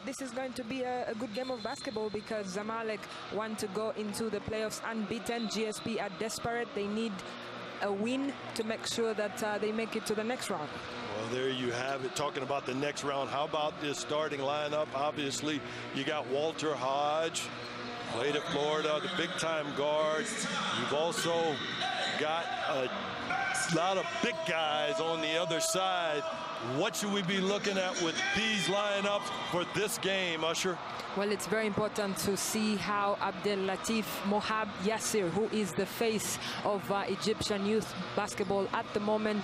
this is going to be a good game of basketball because Zamalek want to go into the playoffs unbeaten. GSP are desperate. They need a win to make sure that they make it to the next round. Well, there you have it. Talking about the next round, how about this starting lineup? Obviously, you got Walter Hodge, played at Florida, the big-time guard. You've also got a lot of big guys on the other side. What should we be looking at with these lineups for this game, Usher? Well, it's very important to see how Abdel Latif Mohab Yassir, who is the face of Egyptian youth basketball at the moment,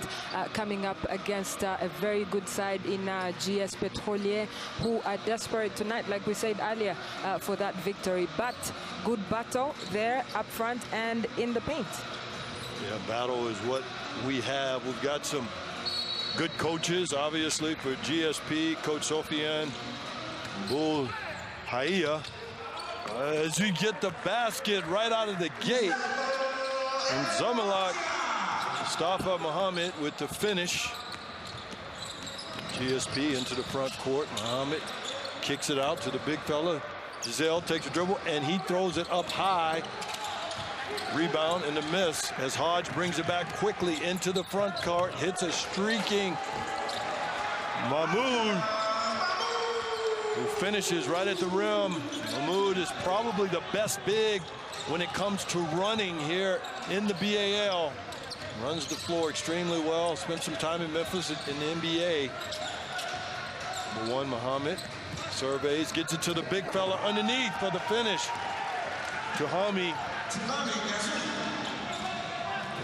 coming up against a very good side in GS Pétroliers, who are desperate tonight, like we said earlier, for that victory. But good battle there up front and in the paint. Yeah, battle is what we have. We've got some good coaches, obviously, for GSP, Coach Sofiane Bull Haya. As you get the basket right out of the gate. And Zamalek, Mustafa Muhammad with the finish. GSP into the front court. Muhammad kicks it out to the big fella. Giselle takes a dribble, and he throws it up high. Rebound and a miss as Hodge brings it back quickly into the front court. Hits a streaking Mahmoud, who finishes right at the rim. Mahmoud is probably the best big when it comes to running here in the BAL. Runs the floor extremely well. Spent some time in Memphis in the NBA. Number one, Muhammad surveys, gets it to the big fella underneath for the finish. Jahami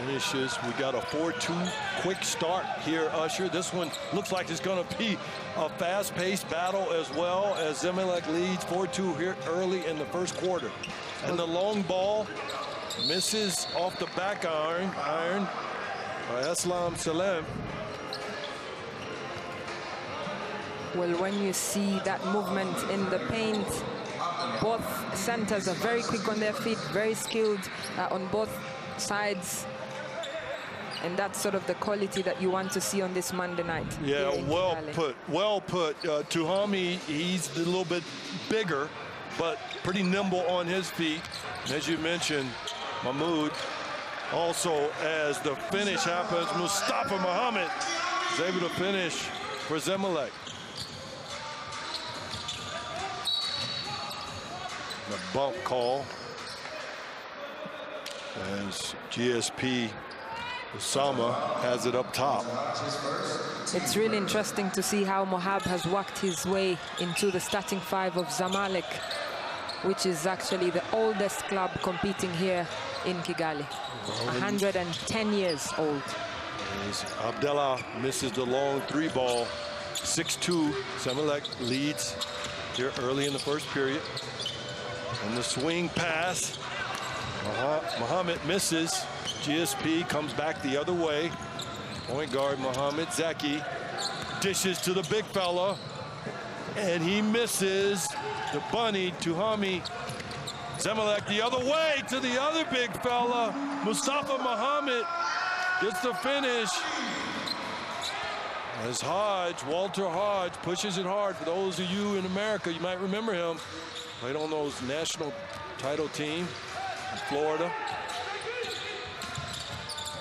finishes. We got a 4-2 quick start here, Usher. This one looks like it's going to be a fast-paced battle as well, as Zamalek leads 4-2 here early in the first quarter. And the long ball misses off the back iron by Aslam Salem. Well, when you see that movement in the paint, both centers are very quick on their feet, very skilled on both sides. And that's sort of the quality that you want to see on this Monday night. Yeah, well put, well put. Tuhami, he's a little bit bigger, but pretty nimble on his feet. And as you mentioned, Mahmoud, also as the finish happens, Mustafa Muhammad is able to finish for Zamalek. The bump call as GSP Osama has it up top. It's really interesting to see how Mohab has worked his way into the starting five of Zamalek, which is actually the oldest club competing here in Kigali. 110 years old. As Abdallah misses the long three ball. 6-2, Zamalek leads here early in the first period. And the swing pass, Muhammad misses. GSP comes back the other way. Point guard Muhammad Zaki dishes to the big fella, and he misses. The bunny, Tuhami. Zamalek the other way to the other big fella. Mustafa Muhammad gets the finish. As Hodge, Walter Hodge, pushes it hard. For those of you in America, you might remember him. Played on those national title team in Florida.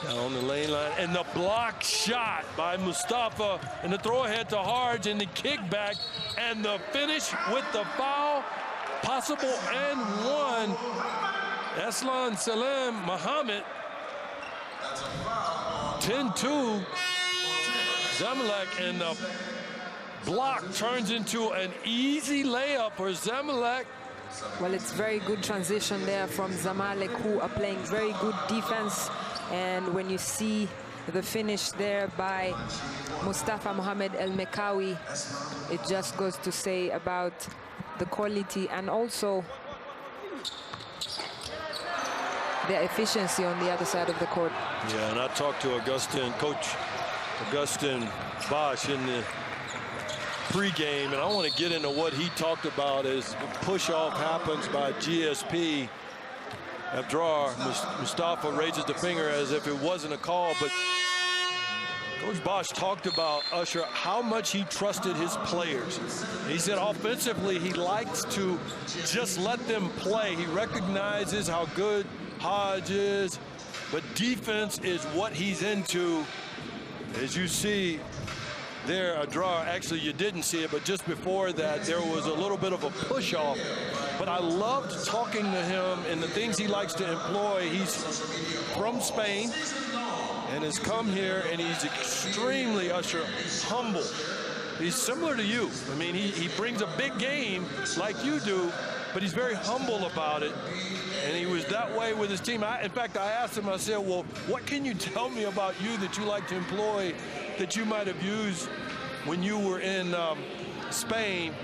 Down the lane line, and the block shot by Mustafa, and the throw ahead to Hodge, and the kickback, and the finish with the foul, possible and one. Aslan Salem Muhammad, 10-2, Zamalek, and the block turns into an easy layup for Zamalek. Well, it's very good transition there from Zamalek, who are playing very good defense. And when you see the finish there by Mustafa Mohamed El Mekawi, it just goes to say about the quality and also their efficiency on the other side of the court. Yeah, and I talked to Coach Augustin Bosch in the pregame, and I want to get into what he talked about as the push-off happens by GSP. After all, Mustafa raises the finger as if it wasn't a call, but Coach Bosch talked about, Usher, how much he trusted his players. He said offensively he likes to just let them play. He recognizes how good Hodge is, but defense is what he's into. As you see there, a draw, actually you didn't see it, but just before that there was a little bit of a push off. But I loved talking to him and the things he likes to employ. He's from Spain and has come here, and he's extremely, Usher, humble. He's similar to you. I mean, he brings a big game like you do, but he's very humble about it. And he was that way with his team. In fact, I asked him, I said, well, what can you tell me about you that you like to employ that you might have used when you were in Spain?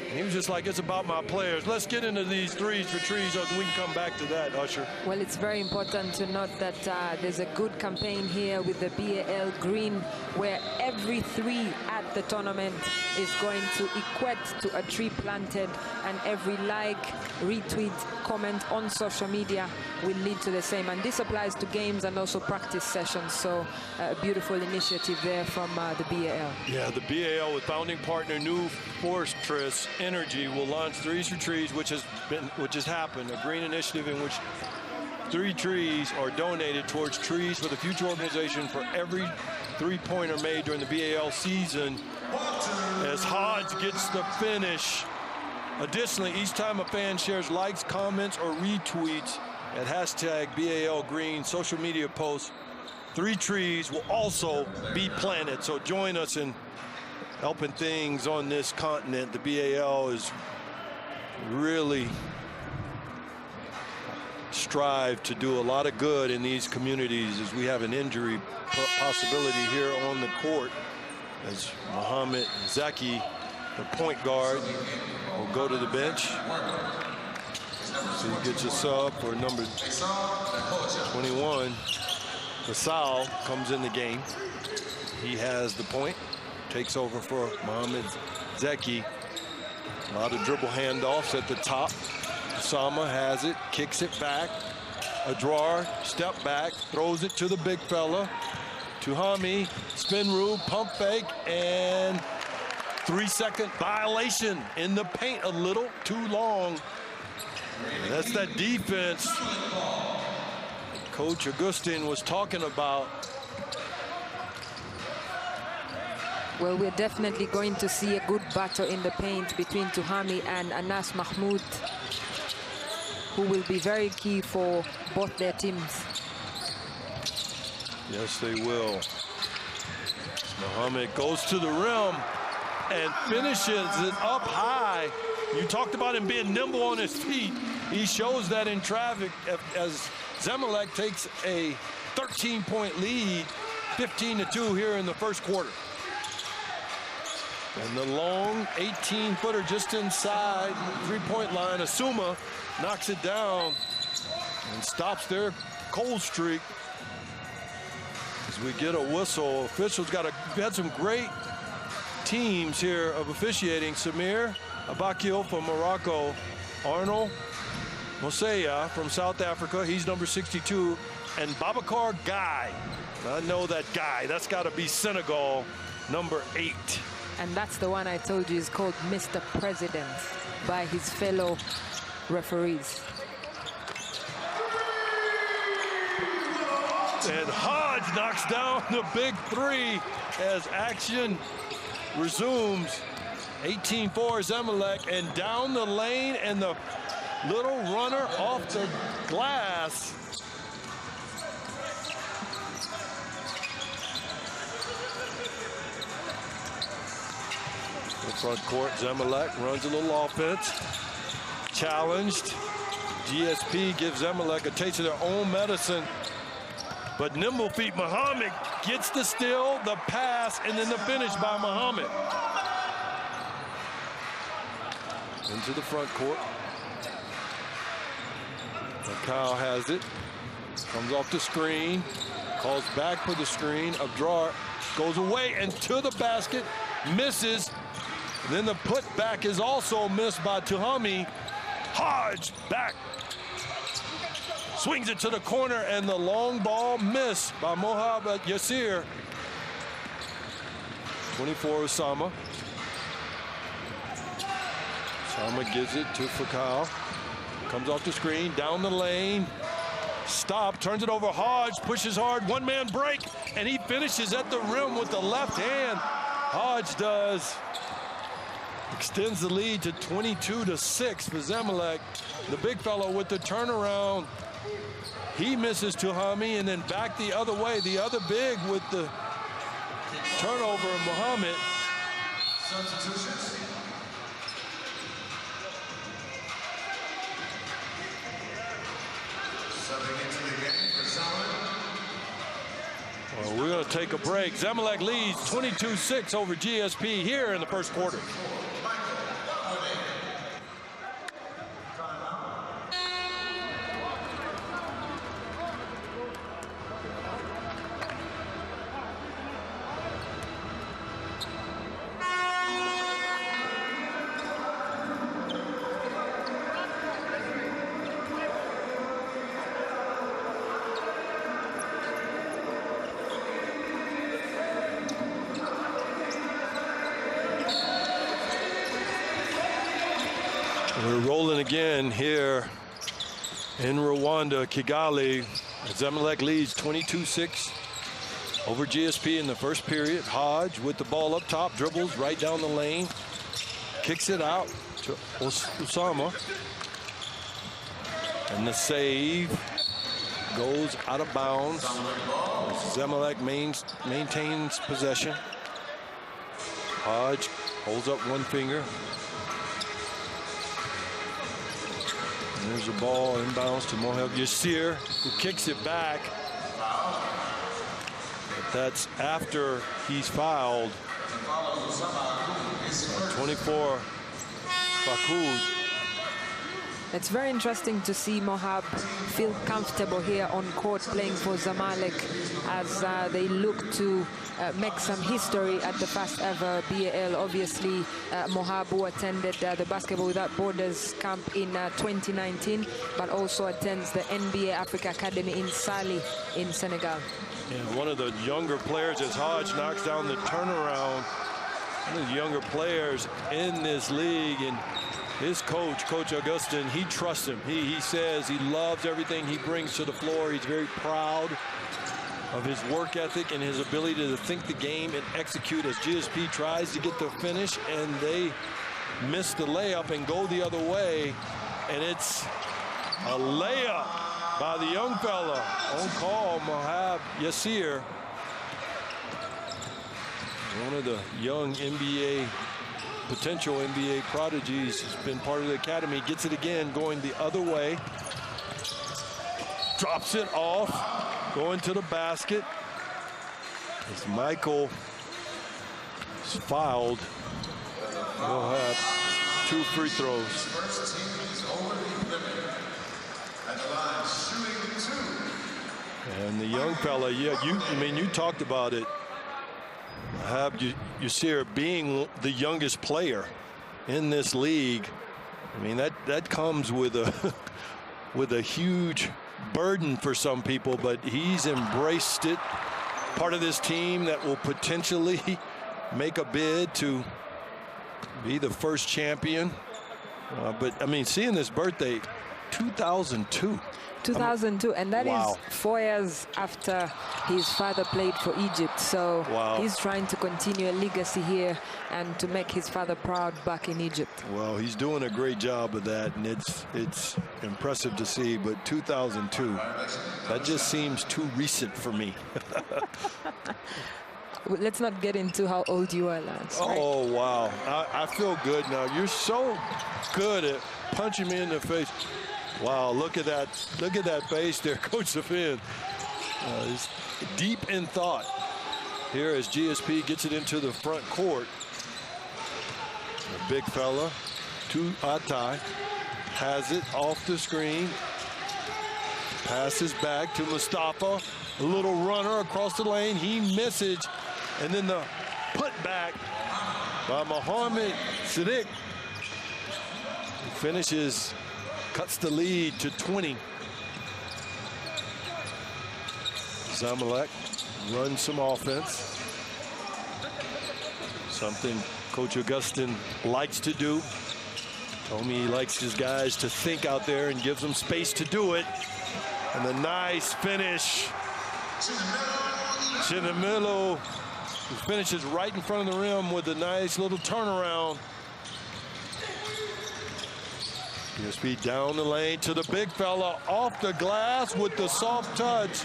And he was just like, it's about my players. Let's get into these threes for trees so we can come back to that, Usher. Well, it's very important to note that there's a good campaign here with the BAL green, where every three at the tournament is going to equate to a tree planted, and every like, retweet, comment on social media will lead to the same. And this applies to games and also practice sessions. So a beautiful initiative there from the BAL. Yeah, the BAL with founding partner New Fortress Energy will launch Threes for Trees, which has happened, a green initiative in which 3 trees are donated towards Trees for the Future organization for every three-pointer made during the BAL season, as Hodge gets the finish. Additionally, each time a fan shares likes, comments, or retweets at hashtag BAL Green social media posts, 3 trees will also be planted. So join us in helping things on this continent. The BAL is really strive to do a lot of good in these communities, as we have an injury possibility here on the court, as Mohamed Zaki, the point guard, will go to the bench. So he gets a sub for number 21. Basal comes in the game. He has the point, takes over for Mohamed Zaki. A lot of dribble handoffs at the top. Osama has it, kicks it back. Adrar, step back, throws it to the big fella. Tuhami, spin move, pump fake, and 3-second violation in the paint, a little too long. And that's that defense Coach Augustin was talking about. Well, we're definitely going to see a good battle in the paint between Tuhami and Anas Mahmoud, who will be very key for both their teams. Yes, they will. Mohamed goes to the rim and finishes it up high. You talked about him being nimble on his feet. He shows that in traffic as Zamalek takes a 13-point lead, 15-2 here in the first quarter. And the long 18-footer just inside three-point line. Asuma knocks it down and stops their cold streak. As we get a whistle, officials had some great teams here of officiating. Samir Abakil from Morocco, Arnold Mosea from South Africa, he's number 62, and Babacar Guy. I know that guy. That's got to be Senegal, number 8. And that's the one I told you is called Mr. President by his fellow referees. And Hodge knocks down the big 3 as action resumes. 18-4 Zamalek, and down the lane, and the little runner off the glass. The front court, Zamalek runs a little offense. Challenged. GSP gives Zamalek a taste of their own medicine. But nimble feet Mohamed gets the steal, the pass, and then the finish by Mohamed. Into the front court. Kyle has it. Comes off the screen. Calls back for the screen. Abdrar goes away and to the basket. Misses. And then the putback is also missed by Tuhami. Hodge back. Swings it to the corner, and the long ball missed by Mohamed Yassir. 24, Osama. Osama gives it to Fakal. Comes off the screen, down the lane. Stop, turns it over. Hodge pushes hard, one-man break, and he finishes at the rim with the left hand. Hodge does. Extends the lead to 22-6 for Zamalek. The big fellow with the turnaround. He misses Tuhami, and then back the other way. The other big with the turnover, Mohammed. Substitutions. Well, we're going to take a break. Zamalek leads 22-6 over GSP here in the first quarter. We're rolling again here in Rwanda, Kigali. Zamalek leads 22-6 over GSP in the first period. Hodge with the ball up top, dribbles right down the lane, kicks it out to Osama. And the save goes out of bounds. Zamalek maintains possession. Hodge holds up one finger. There's a ball inbounds to Mohab Yassir, who kicks it back. But that's after he's fouled. 24, Fakoud. It's very interesting to see Mohab feel comfortable here on court playing for Zamalek as they look to make some history at the first ever BAL. Obviously, Mohab, who attended the Basketball Without Borders camp in 2019, but also attends the NBA Africa Academy in Sali in Senegal. Yeah, one of the younger players as Hodge knocks down the turnaround. One of the younger players in this league, and his coach, Coach Augustin, he trusts him. He says he loves everything he brings to the floor. He's very proud of his work ethic and his ability to think the game and execute as GSP tries to get the finish, and they miss the layup and go the other way. And it's a layup by the young fella on call, Mohab Yassir. One of the young potential NBA prodigies, has been part of the academy, gets it again, going the other way. Drops it off, going to the basket. As Michael is fouled, he'll have 2 free throws. And the young fella, yeah, you talked about it. Yassir being the youngest player in this league. I mean, that comes with a huge burden for some people, but he's embraced it. Part of this team that will potentially make a bid to be the first champion. But I mean, seeing this birthday, 2002. 2002, and that is 4 years after his father played for Egypt. So he's trying to continue a legacy here and to make his father proud back in Egypt. Well, he's doing a great job of that, and it's impressive to see. But 2002, that just seems too recent for me. Let's not get into how old you are, Lance. Oh, right? Wow. I feel good now. You're so good at punching me in the face. Wow, look at that. Look at that face there, Coach Safin. He's deep in thought here as GSP gets it into the front court. The big fella, to Atai, has it off the screen. Passes back to Mustafa. A little runner across the lane. He misses. And then the putback by Mohammed Sadiq. He finishes. Cuts the lead to 20. Zamalek runs some offense. Something Coach Augustin likes to do. Told me he likes his guys to think out there and gives them space to do it. And the nice finish. Chinamilo, who finishes right in front of the rim with a nice little turnaround. GSP down the lane to the big fella, off the glass with the soft touch.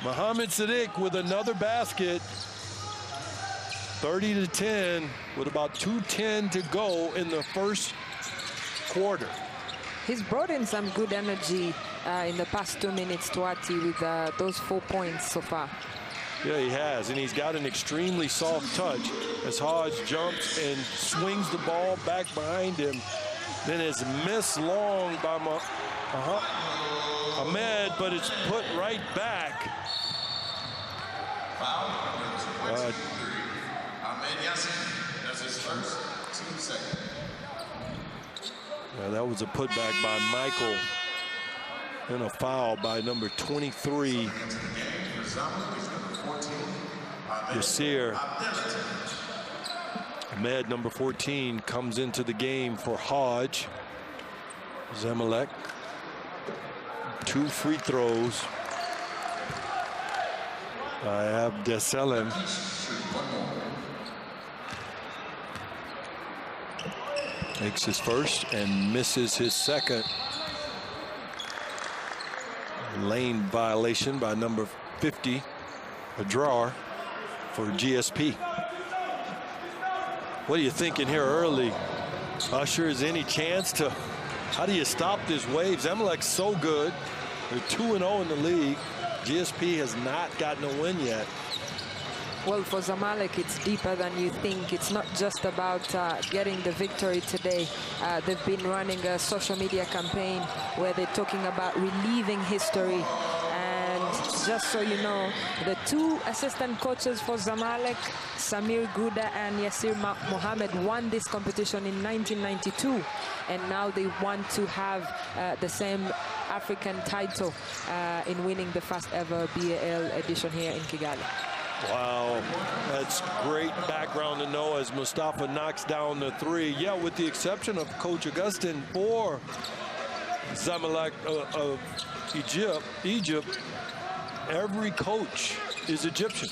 Mohamed Sadiq with another basket. 30-10 with about 2:10 to go in the first quarter. He's brought in some good energy in the past 2 minutes, Tuati, with those 4 points so far. Yeah, he has, and he's got an extremely soft touch as Hodge jumps and swings the ball back behind him. Then it's missed long by Ahmed, but it's put right back. Ahmed Yassin, that's his first, team second. Yeah, that was a putback by Michael. And a foul by number 23, Yasir. Ahmed, number 14, comes into the game for Hodge. Zamalek. 2 free throws by Abdesalam. Makes his first and misses his second. Lane violation by number 50, a drawer for GSP. What are you thinking here early? Usher, is any chance to, how do you stop this wave? Zamalek's so good. They're 2-0 in the league. GSP has not gotten a win yet. Well, for Zamalek, it's deeper than you think. It's not just about getting the victory today. They've been running a social media campaign where they're talking about reliving history. And just so you know, the 2 assistant coaches for Zamalek, Samir Gouda and Yasir Mohammed, won this competition in 1992. And now they want to have the same African title in winning the first ever BAL edition here in Kigali. Wow, that's great background to know as Mustafa knocks down the 3. Yeah, with the exception of Coach Augustin for Zamalek of Egypt, every coach is Egyptian,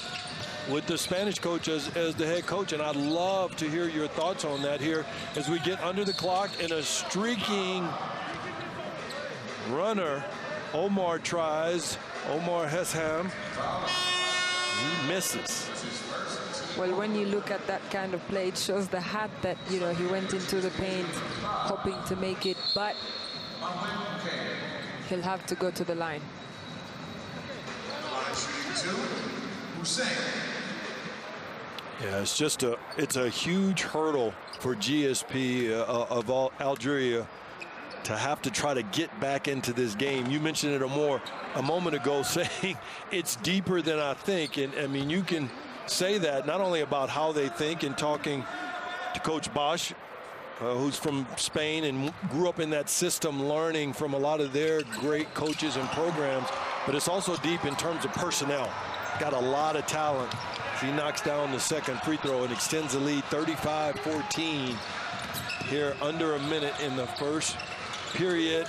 with the Spanish coach as the head coach. And I'd love to hear your thoughts on that here as we get under the clock in a streaking runner. Omar tries, Omar Hesham. He misses. Well, when you look at that kind of play, it shows the heart that, you know, he went into the paint hoping to make it, but he'll have to go to the line. Yeah, it's a huge hurdle for GSP of Algeria to have to try to get back into this game. You mentioned it a moment ago, saying it's deeper than I think. And I mean, you can say that not only about how they think, and talking to Coach Bosch, who's from Spain and grew up in that system, learning from a lot of their great coaches and programs, but it's also deep in terms of personnel. Got a lot of talent. He knocks down the second free throw and extends the lead 35-14 here under a minute in the first period.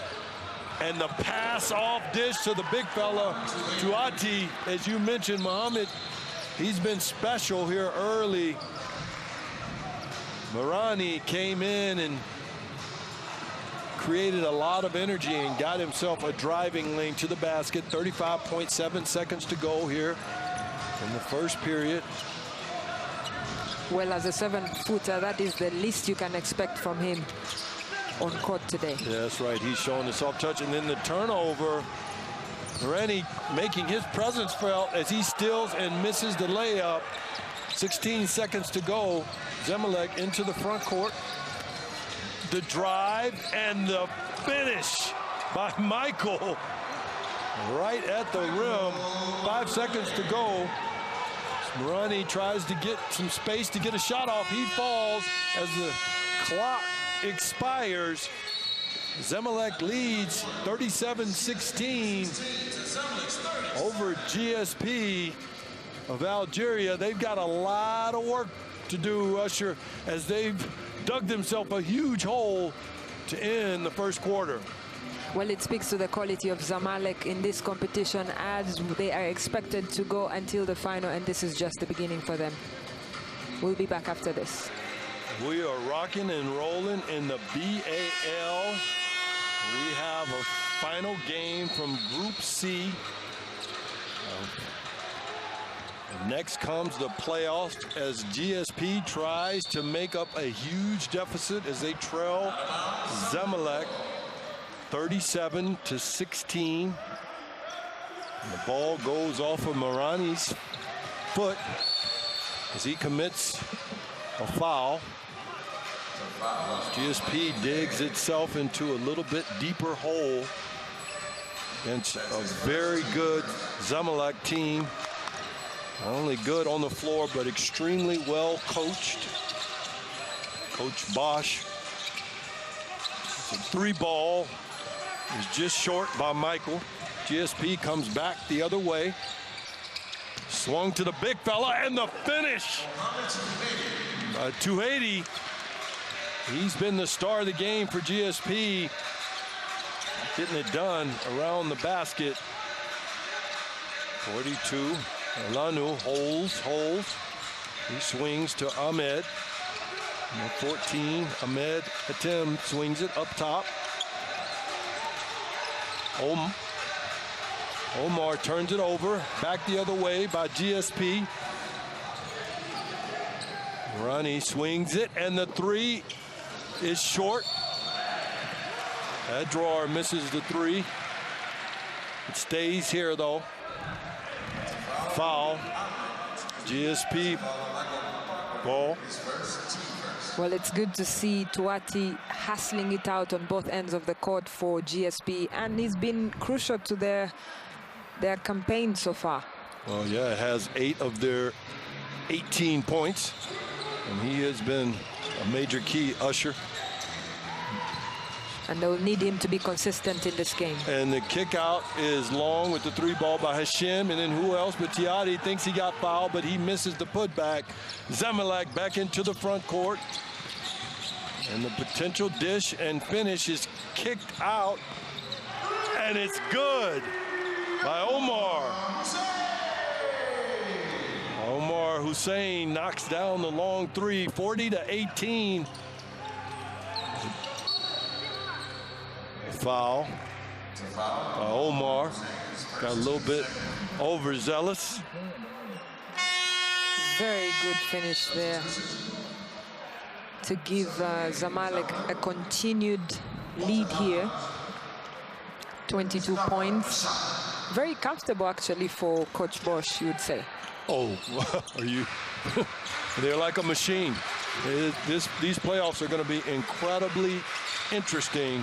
And the pass off dish to the big fella, Tuati, as you mentioned, Mohammed, he's been special here early. Marani came in and created a lot of energy and got himself a driving lane to the basket. 35.7 seconds to go here in the first period. Well, as a 7-footer, that is the least you can expect from him on court today. Yeah, that's right. He's showing the soft touch, and then the turnover. Marani making his presence felt as he steals and misses the layup. 16 seconds to go. Zamalek into the front court. The drive and the finish by Michael right at the rim. 5 seconds to go. Marani tries to get some space to get a shot off. He falls as the clock expires. Zamalek leads 37-16 over GSP of Algeria. They've got a lot of work to do, Usher, as they've dug themselves a huge hole to end the first quarter. Well, it speaks to the quality of Zamalek in this competition, as they are expected to go until the final, and this is just the beginning for them. We'll be back after this. We are rocking and rolling in the BAL. We have a final game from Group C. Next comes the playoffs as GSP tries to make up a huge deficit as they trail Zamalek 37-16. The ball goes off of Marani's foot as he commits a foul. GSP digs itself into a little bit deeper hole against a very good Zamalek team. Not only good on the floor, but extremely well coached. Coach Bosch. The 3-ball is just short by Michael. GSP comes back the other way. Swung to the big fella, and the finish. 280. He's been the star of the game for GSP. Getting it done around the basket. 42. Lanu holds. He swings to Ahmed. Number 14, Ahmed Hatem swings it up top. Omar turns it over, back the other way by GSP. Ronnie swings it, and the 3 is short. That drawer misses the 3. It stays here, though. Foul. GSP ball. Well, it's good to see Tuati hustling it out on both ends of the court for GSP, and he's been crucial to their campaign so far. Well, yeah, it has 8 of their 18 points, and he has been a major key, Usher. And they'll need him to be consistent in this game. And the kick out is long with the 3-ball by Hashim, and then who else but Tiati thinks he got fouled, but he misses the putback. Zamalek back into the front court. And the potential dish and finish is kicked out, and it's good by Omar. Omar Hussein knocks down the long 3, 40-18. Foul by Omar. Got a little bit overzealous. Very good finish there to give Zamalek a continued lead here. 22 points. Very comfortable, actually, for Coach Bosch, you would say. Oh, are you? They're like a machine. These playoffs are going to be incredibly interesting.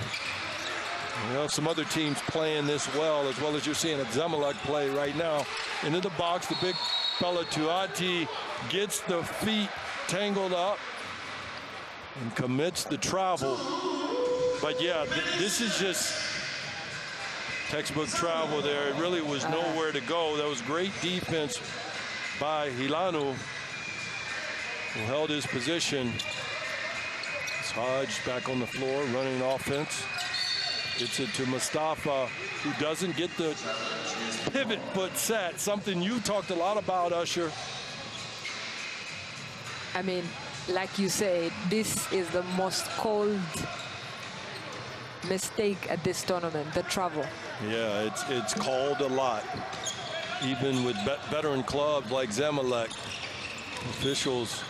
You know, some other teams playing this well as you're seeing at Zamalek play right now. Into the box, the big fella Tuati gets the feet tangled up and commits the travel. But yeah, this is just textbook travel there. It really was nowhere to go. That was great defense by Hilanu, who held his position. It's Hodge back on the floor running offense. Gets it to Mustafa, who doesn't get the pivot foot set, something you talked a lot about, Usher. I mean, like you say, this is the most cold mistake at this tournament, the travel. Yeah, it's called a lot. Even with veteran clubs like Zamalek, officials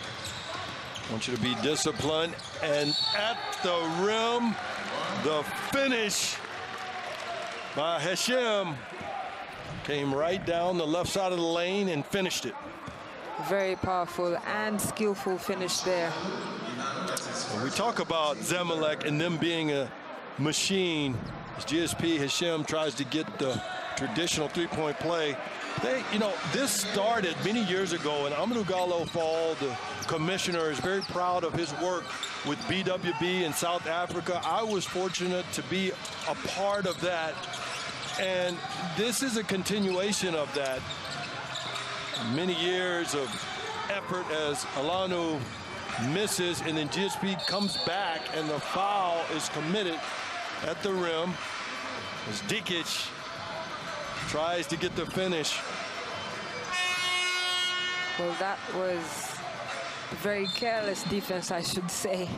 want you to be disciplined. And at the rim, the finish by Hashim came right down the left side of the lane and finished it. Very powerful and skillful finish there. When we talk about Zamalek and them being a machine, as GSP Hashim tries to get the traditional three-point play. This started many years ago, and Amadou Gallo Fall, the commissioner, is very proud of his work with BWB in South Africa. I was fortunate to be a part of that, and this is a continuation of that. Many years of effort as Alanu misses, and then GSP comes back, and the foul is committed at the rim as Dikic tries to get the finish. Well, that was very careless defense, I should say.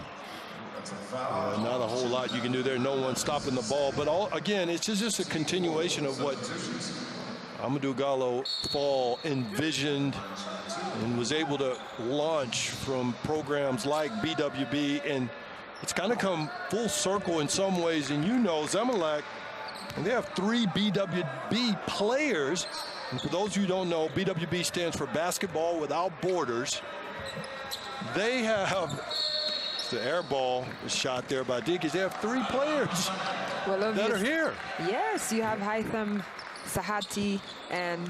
Not a whole lot you can do there. No one stopping the ball. But again, it's just a continuation of what Amadou Gallo Fall envisioned and was able to launch from programs like BWB. And it's kind of come full circle in some ways. And you know, Zamalek, and they have 3 BWB players. And for those who don't know, BWB stands for Basketball Without Borders. They have the air ball is shot there by Dikic. They have 3 players that are here. Yes, you have Haitham Sahati and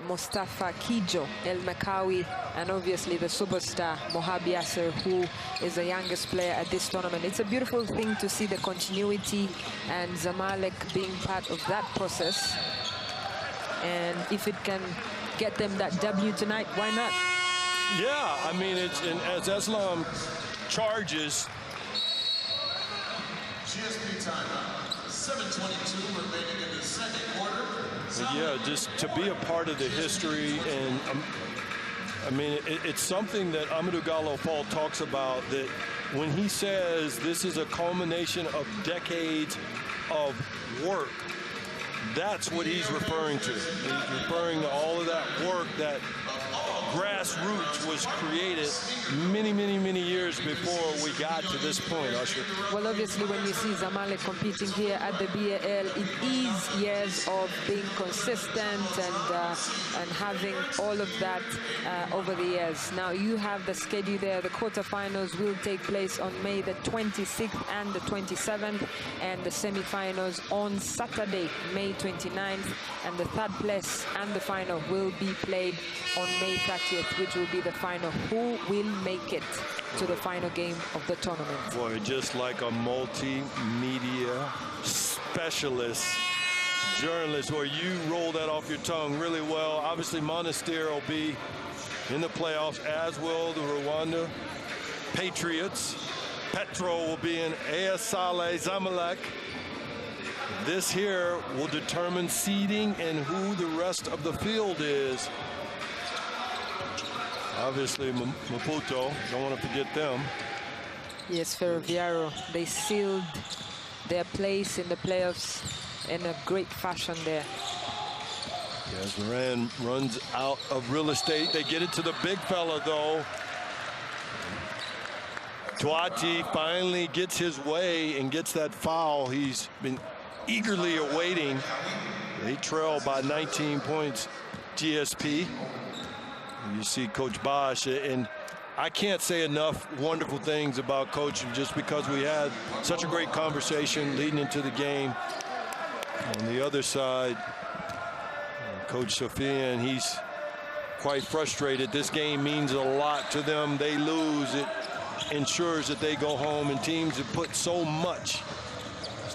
Mustafa Kijo El Mekawi, and obviously the superstar Mohab Yasser, who is the youngest player at this tournament. It's a beautiful thing to see the continuity and Zamalek being part of that process. And if it can get them that W tonight, why not? Yeah, I mean, as Islam charges. GSP timeout. 7:22 remaining in the second quarter. Yeah, just to be a part of the history, and I mean, it's something that Amadou Gallo Fall talks about, that when he says this is a culmination of decades of work, that's what he's referring to. He's referring to all of that work that grassroots was created many years before we got to this point, Usher. Well, obviously, when you see Zamalek competing here at the BAL, it is years of being consistent and having all of that over the years. Now, you have the schedule there. The quarterfinals will take place on May the 26th and the 27th, and the semifinals on Saturday, May 29th, and the third place and the final will be played on May 30th, which will be the final. Who will make it to the final game of the tournament? Boy, just like a multimedia specialist, journalist, where you roll that off your tongue really well. Obviously, Monastir will be in the playoffs, as will the Rwanda Patriots. Petro will be in AS Saleh Zamalek. This here will determine seeding and who the rest of the field is. Obviously, Maputo, don't want to forget them. Yes, Ferroviario, they sealed their place in the playoffs in a great fashion there. As Moran runs out of real estate, they get it to the big fella, though. Tuati finally gets his way and gets that foul he's been eagerly awaiting. They trail by 19 points, GSP. You see Coach Bosch, and I can't say enough wonderful things about Coach, just because we had such a great conversation leading into the game. On the other side, Coach Sofian, he's quite frustrated. This game means a lot to them. They lose, it ensures that they go home, and teams have put so much.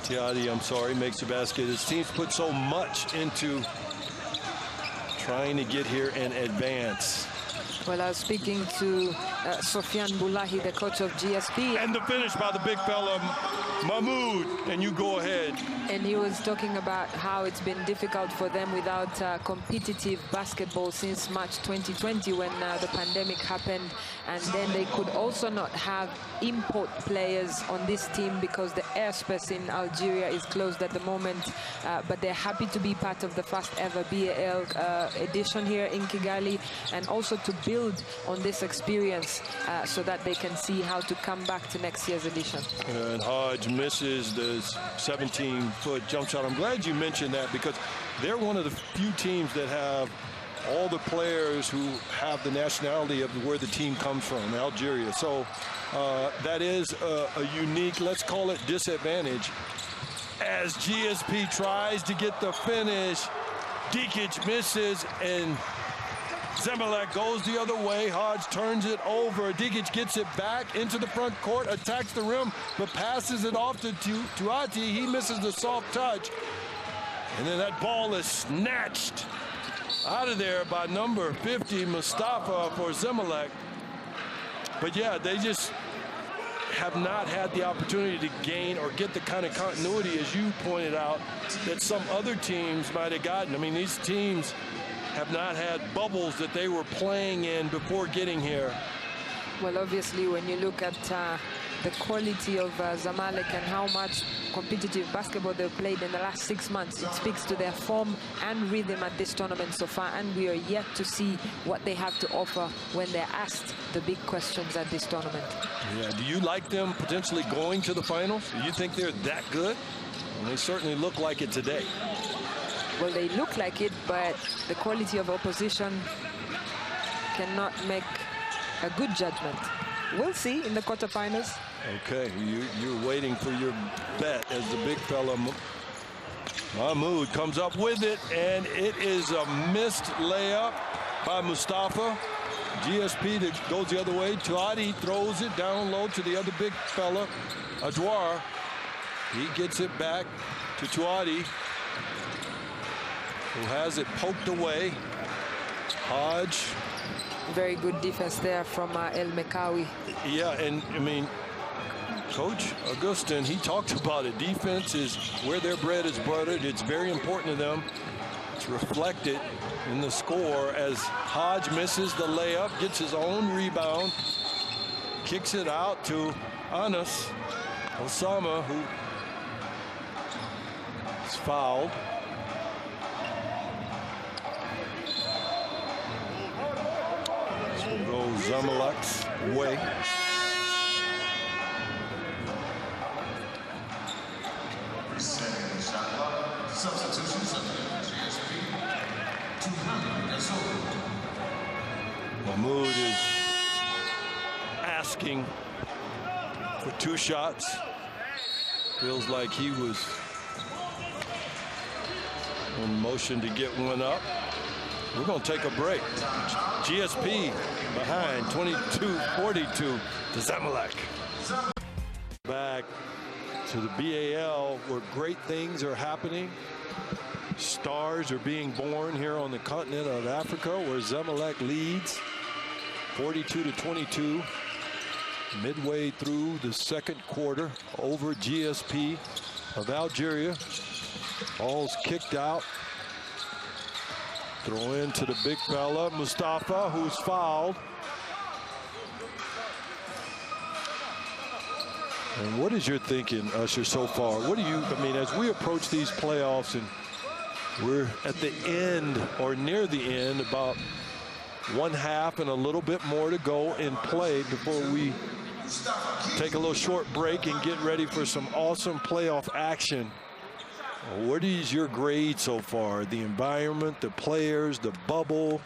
Tiati, I'm sorry, makes the basket. His teams put so much into trying to get here and advance. Well, I was speaking to Sofian Boulahi, the coach of GSP. And the finish by the big fella, Mahmoud, and you go ahead. And he was talking about how it's been difficult for them without competitive basketball since March 2020, when the pandemic happened. And then they could also not have import players on this team because the airspace in Algeria is closed at the moment. But they're happy to be part of the first ever BAL edition here in Kigali, and also to build on this experience so that they can see how to come back to next year's edition. And Hodge misses the 17-foot jump shot. I'm glad you mentioned that, because they're one of the few teams that have all the players who have the nationality of where the team comes from, Algeria. So that is a unique, let's call it, disadvantage. As GSP tries to get the finish, Dikic misses, and Zamalek goes the other way. Hodge turns it over. Dikic gets it back into the front court, attacks the rim, but passes it off to Tuati. He misses the soft touch. And then that ball is snatched out of there by number 50, Mustafa, for Zamalek. But yeah, they just have not had the opportunity to gain or get the kind of continuity, as you pointed out, that some other teams might have gotten. I mean, these teams have not had bubbles that they were playing in before getting here. Well, obviously, when you look at the quality of Zamalek and how much competitive basketball they've played in the last 6 months, it speaks to their form and rhythm at this tournament so far, and we are yet to see what they have to offer when they're asked the big questions at this tournament. Yeah, do you like them potentially going to the finals? Do you think they're that good? Well, they certainly look like it today. Well, they look like it, but the quality of opposition cannot make a good judgment. We'll see in the quarterfinals. Okay, you're waiting for your bet as the big fella Mahmoud comes up with it, and it is a missed layup by Mustafa. GSP that goes the other way. Tuati throws it down low to the other big fella, Adwar. He gets it back to Tuati, who has it poked away. Hodge. Very good defense there from El Mekawi. Yeah, and I mean, Coach Augustin, he talked about it. Defense is where their bread is buttered. It's very important to them. It's reflected in the score as Hodge misses the layup, gets his own rebound, kicks it out to Anas Osama, who is fouled. This will go Zamalek's way. Substitutions of the GSP. Mahmoud is asking for 2 shots. Feels like he was in motion to get one up. We're going to take a break. GSP behind 22-42 to Zamalek. Back to the BAL, where great things are happening. Stars are being born here on the continent of Africa, where Zamalek leads 42-22 midway through the second quarter over GSP of Algeria. Ball's kicked out. Throw into the big fella, Mustafa, who's fouled. And what is your thinking, Usher, so far? What do you, I mean, as we approach these playoffs and we're at the end or near the end, about 1/2 and a little bit more to go in play before we take a little short break and get ready for some awesome playoff action. What is your grade so far? The environment, the players, the bubble?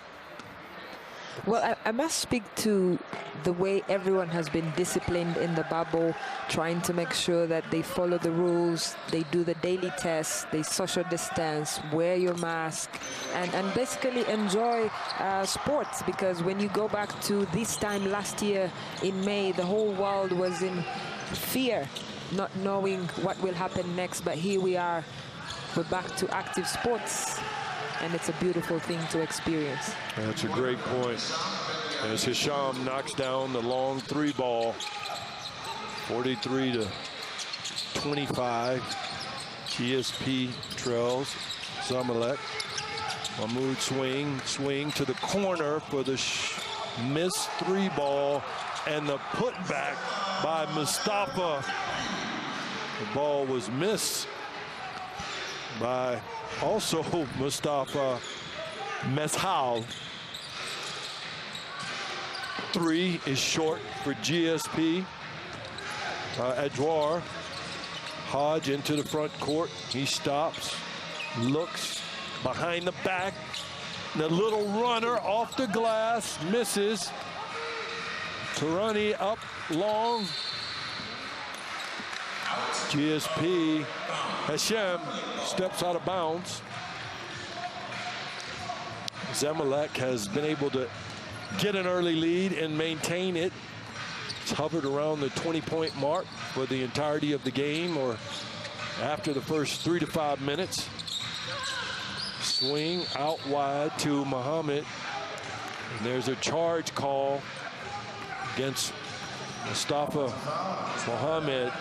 Well, I must speak to the way everyone has been disciplined in the bubble, trying to make sure that they follow the rules, they do the daily tests, they social distance, wear your mask, and basically enjoy sports. Because when you go back to this time last year in May, the whole world was in fear, not knowing what will happen next. But here we are, we're back to active sports. And it's a beautiful thing to experience. That's a great point. As Hisham knocks down the long 3 ball, 43-25. GSP trails Zamalek. Mahmoud swing to the corner for the missed 3 ball, and the putback by Mustafa. The ball was missed by also Mustafa Meshal. 3 is short for GSP. Adwar. Hodge into the front court. He stops, looks behind the back. The little runner off the glass, misses. Tarani up long. GSP, Hashem steps out of bounds. Zamalek has been able to get an early lead and maintain it. It's hovered around the 20-point mark for the entirety of the game, or after the first 3 to 5 minutes. Swing out wide to Muhammad. And there's a charge call against Mustafa Muhammad.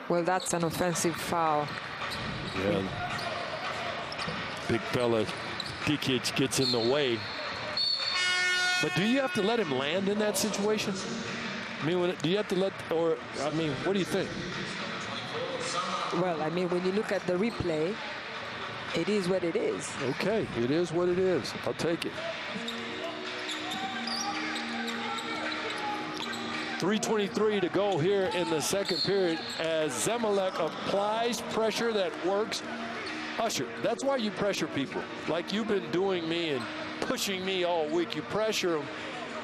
Well, that's an offensive foul. Yeah. Big fella, Dikic gets in the way. But do you have to let him land in that situation? I mean, do you have to let, or, I mean, what do you think? Well, I mean, when you look at the replay, it is what it is. Okay, it is what it is. I'll take it. 3:23 to go here in the second period as Zamalek applies pressure that works. Usher, that's why you pressure people. Like you've been doing me and pushing me all week. You pressure them,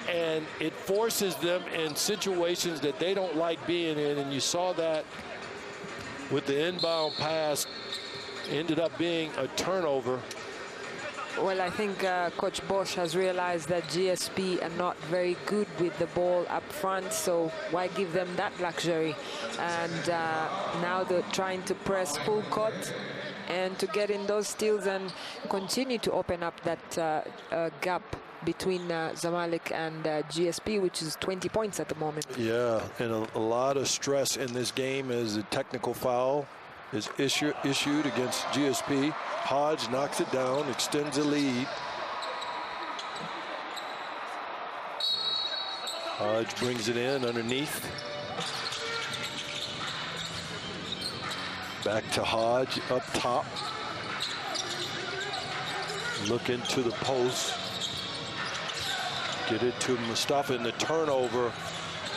and it forces them in situations that they don't like being in, and you saw that with the inbound pass. Ended up being a turnover. Well, I think Coach Bosch has realized that GSP are not very good with the ball up front, so why give them that luxury? And now they're trying to press full court and to get in those steals and continue to open up that gap between Zamalek and GSP, which is 20 points at the moment. Yeah, and a lot of stress in this game as a technical foul is issued against GSP. Hodge knocks it down, extends the lead. Hodge brings it in underneath. Back to Hodge up top. Look into the post. Get it to Mustafa in the turnover.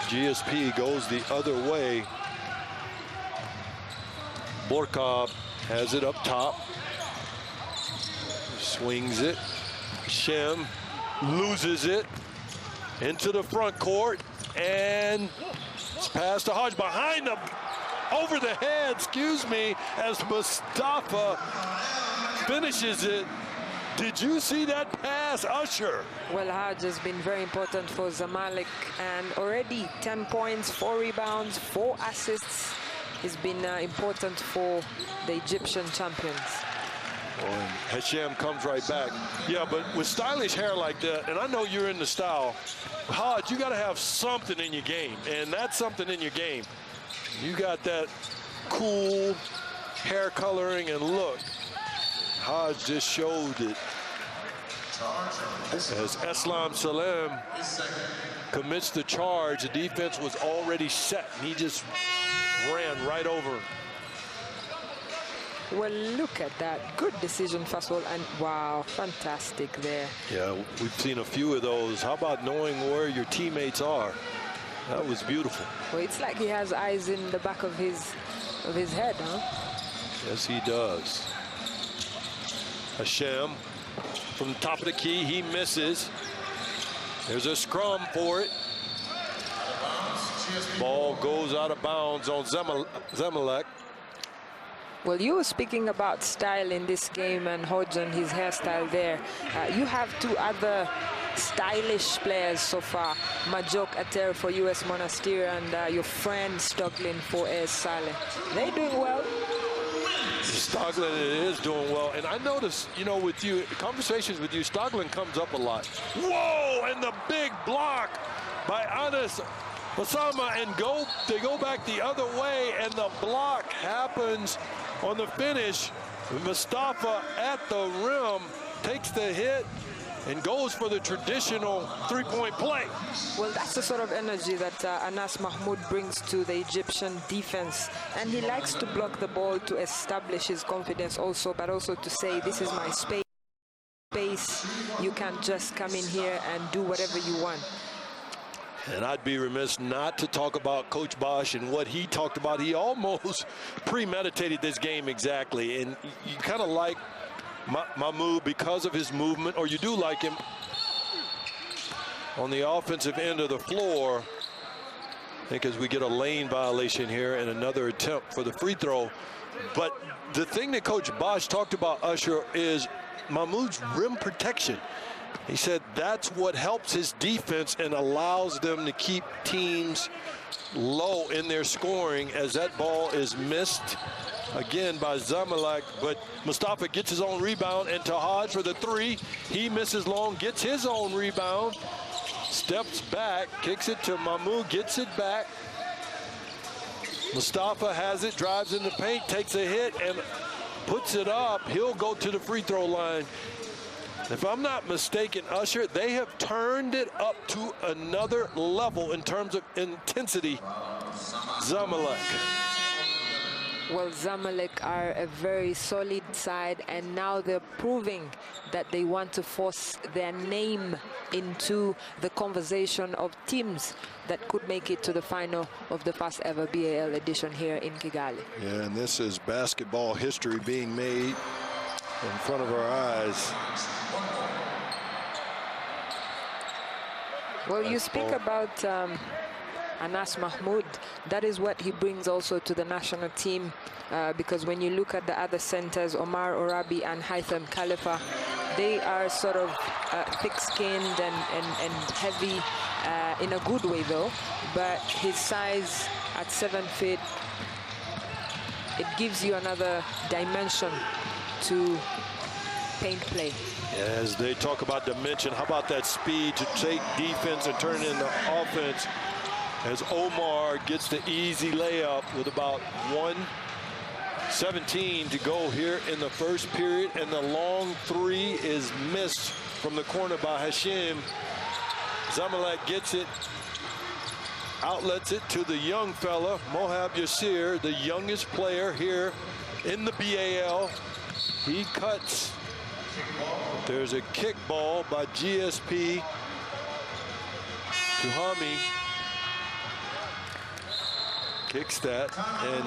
GSP goes the other way. Borkov has it up top. Swings it. Shem loses it into the front court. And it's passed to Hodge behind him. Over the head, excuse me, as Mustafa finishes it. Did you see that pass, Usher? Well, Hodge has been very important for Zamalek, and already 10 points, 4 rebounds, 4 assists. He's been important for the Egyptian champions. Oh, and Hashem comes right back. Yeah, but with stylish hair like that, and I know you're in the style, Hodge, you got to have something in your game, and that's something in your game. You got that cool hair coloring and look. Hodge just showed it. As Eslam Salem commits the charge, the defense was already set, and he just ran right over. Well, look at that. Good decision, first of all, and wow, fantastic there. Yeah, we've seen a few of those. How about knowing where your teammates are? That was beautiful. Well, it's like he has eyes in the back of his head, huh? Yes, he does. Hashem from the top of the key, he misses. There's a scrum for it. Ball goes out of bounds on Zamalek. Well, you were speaking about style in this game and Hodge and his hairstyle there. You have 2 other stylish players so far. Majok Ater for US Monastir and your friend Stoglin for AS Saleh. They're doing well. Stoglin is doing well. And I noticed, you know, with you, conversations with you, Stoglin comes up a lot. Whoa, and the big block by Anas Osama, and they go back the other way, and the block happens on the finish. Mustafa at the rim takes the hit and goes for the traditional 3-point play. Well, that's the sort of energy that Anas Mahmoud brings to the Egyptian defense, and he likes to block the ball to establish his confidence also, but also to say, this is my space. You can't just come in here and do whatever you want. And I'd be remiss not to talk about Coach Bosch and what he talked about. He almost premeditated this game exactly. And you kind of like Mahmoud because of his movement, or you do like him on the offensive end of the floor. I think as we get a lane violation here and another attempt for the free throw. But the thing that Coach Bosch talked about, Usher, is Mahmoud's rim protection. He said that's what helps his defense and allows them to keep teams low in their scoring, as that ball is missed again by Zamalek, but Mustafa gets his own rebound, and Tahaj for the three. He misses long, gets his own rebound, steps back, kicks it to Mahmoud, gets it back. Mustafa has it, drives in the paint, takes a hit, and puts it up. He'll go to the free throw line. If I'm not mistaken, Usher, they have turned it up to another level in terms of intensity. Zamalek. Well, Zamalek are a very solid side, and now they're proving that they want to force their name into the conversation of teams that could make it to the final of the first ever BAL edition here in Kigali. Yeah, and this is basketball history being made in front of our eyes. Well, you speak about Anas Mahmoud. That is what he brings also to the national team, because when you look at the other centers, Omar Orabi and Haitham Khalifa, they are sort of thick-skinned and heavy in a good way, though. But his size at 7 feet, it gives you another dimension to paint play. As they talk about dimension, how about that speed to take defense and turn it into offense? As Omar gets the easy layup with about 1:17 to go here in the first period, and the long three is missed from the corner by Hashim. Zamalek gets it, outlets it to the young fella, Mohab Yassir, the youngest player here in the BAL. He cuts. There's a kick ball by GSP to Hami. Kicks that, and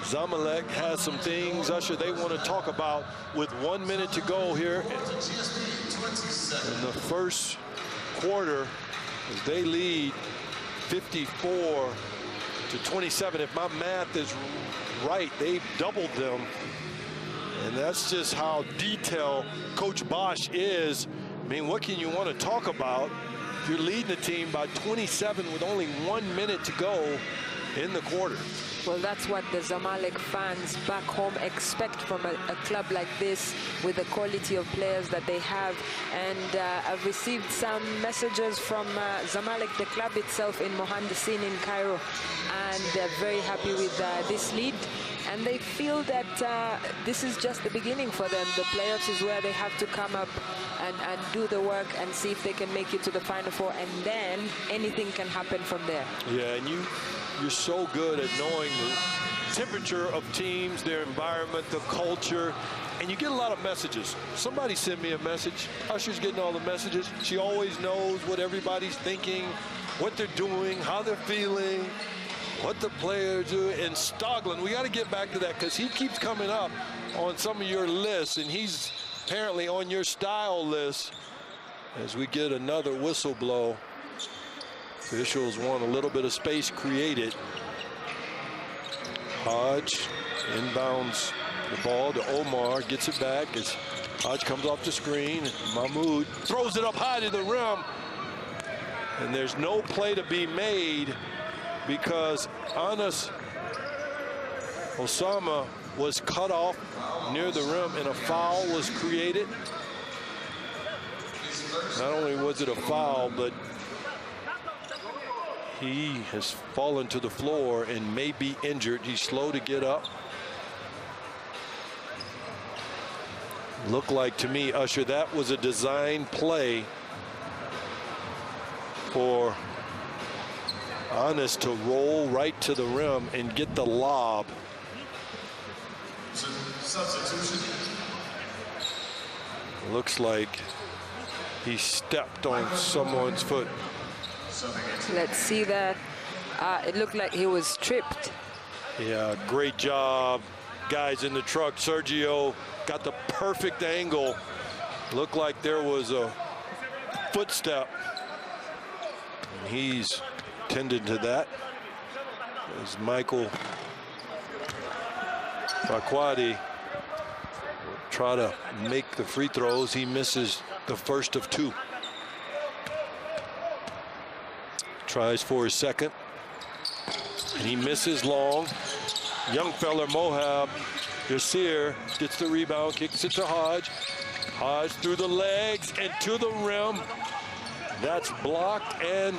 Zamalek has some things, Usher, they want to talk about with 1 minute to go here in the first quarter, as they lead 54-27. If my math is right, they've doubled them. And that's just how detailed Coach Bosch is. I mean, what can you want to talk about if you're leading the team by 27 with only 1 minute to go in the quarter? Well, that's what the Zamalek fans back home expect from a club like this, with the quality of players that they have. And I've received some messages from Zamalek, the club itself, in Mohandesin in Cairo, and they're very happy with this lead. And they feel that this is just the beginning for them. The playoffs is where they have to come up and do the work and see if they can make it to the Final Four, and then anything can happen from there. Yeah, and you're so good at knowing the temperature of teams, their environment, the culture, and you get a lot of messages. Somebody sent me a message. Usher's getting all the messages. She always knows what everybody's thinking, what they're doing, how they're feeling, what the players do. And Stoglin, we got to get back to that, because he keeps coming up on some of your lists, and he's apparently on your style list. As we get another whistle blow, officials want a little bit of space created. Hodge inbounds the ball to Omar, gets it back as Hodge comes off the screen. Mahmoud throws it up high to the rim, and there's no play to be made because Anas Osama was cut off near the rim and a foul was created. Not only was it a foul, but he has fallen to the floor and may be injured. He's slow to get up. Looked like to me, Usher, that was a design play for Anas to roll right to the rim and get the lob. Substitution. Looks like he stepped on someone's foot. Let's see that. It looked like he was tripped. Yeah, great job, guys in the truck. Sergio got the perfect angle. Looked like there was a footstep. And he's tended to that. As Michael Fakwadi will try to make the free throws. He misses the first of two. Tries for his second, and he misses long. Young fella Mohab Yasir gets the rebound, kicks it to Hodge. Hodge through the legs and to the rim. That's blocked and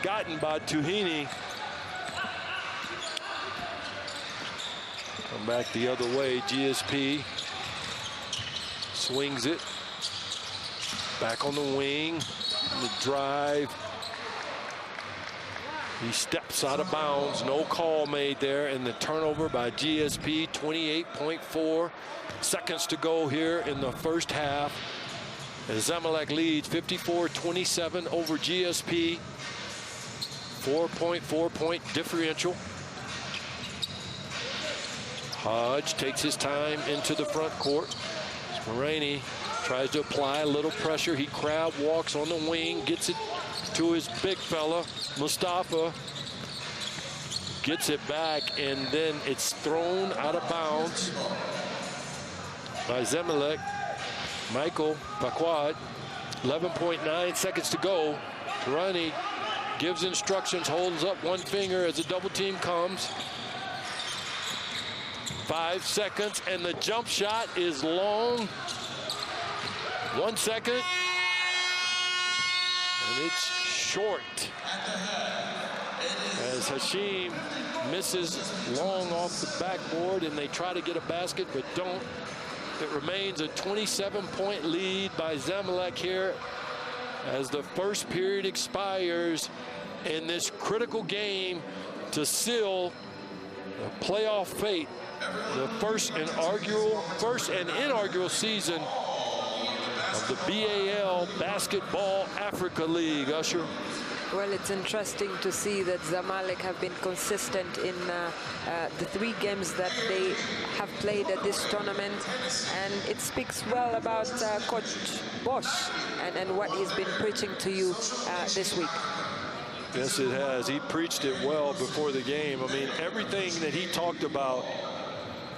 gotten by Tuhini. Come back the other way. GSP swings it. Back on the wing. The drive. He steps out of bounds. No call made there. And the turnover by GSP. 28.4 seconds to go here in the first half. As Zamalek leads 54-27 over GSP. 4.4 point differential. Hodge takes his time into the front court. Moraine tries to apply a little pressure. He crowd walks on the wing, gets it to his big fella. Mustafa gets it back, and then it's thrown out of bounds by Zamalek. Michael Paquad, 11.9 seconds to go. Rani gives instructions, holds up one finger as a double team comes. 5 seconds, and the jump shot is long. 1 second, and it's short. As Hashim misses long off the backboard, and they try to get a basket but don't. It remains a 27-point lead by Zamalek here as the first period expires in this critical game to seal the playoff fate. The first and inaugural season of the BAL Basketball Africa League. Usher. Well, it's interesting to see that Zamalek have been consistent in the 3 games that they have played at this tournament, and it speaks well about Coach Bosch and what he's been preaching to you this week. Yes, it has. He preached it well before the game. I mean, everything that he talked about,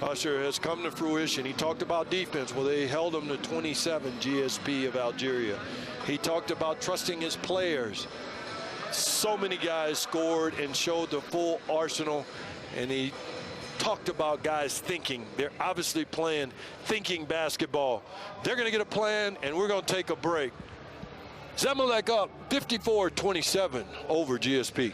Usher, has come to fruition. He talked about defense. Well, they held him to 27, GSP of Algeria. He talked about trusting his players. So many guys scored and showed the full arsenal, and he talked about guys thinking. They're obviously playing thinking basketball. They're going to get a plan, and we're going to take a break. Zamalek up 54-27 over GSP.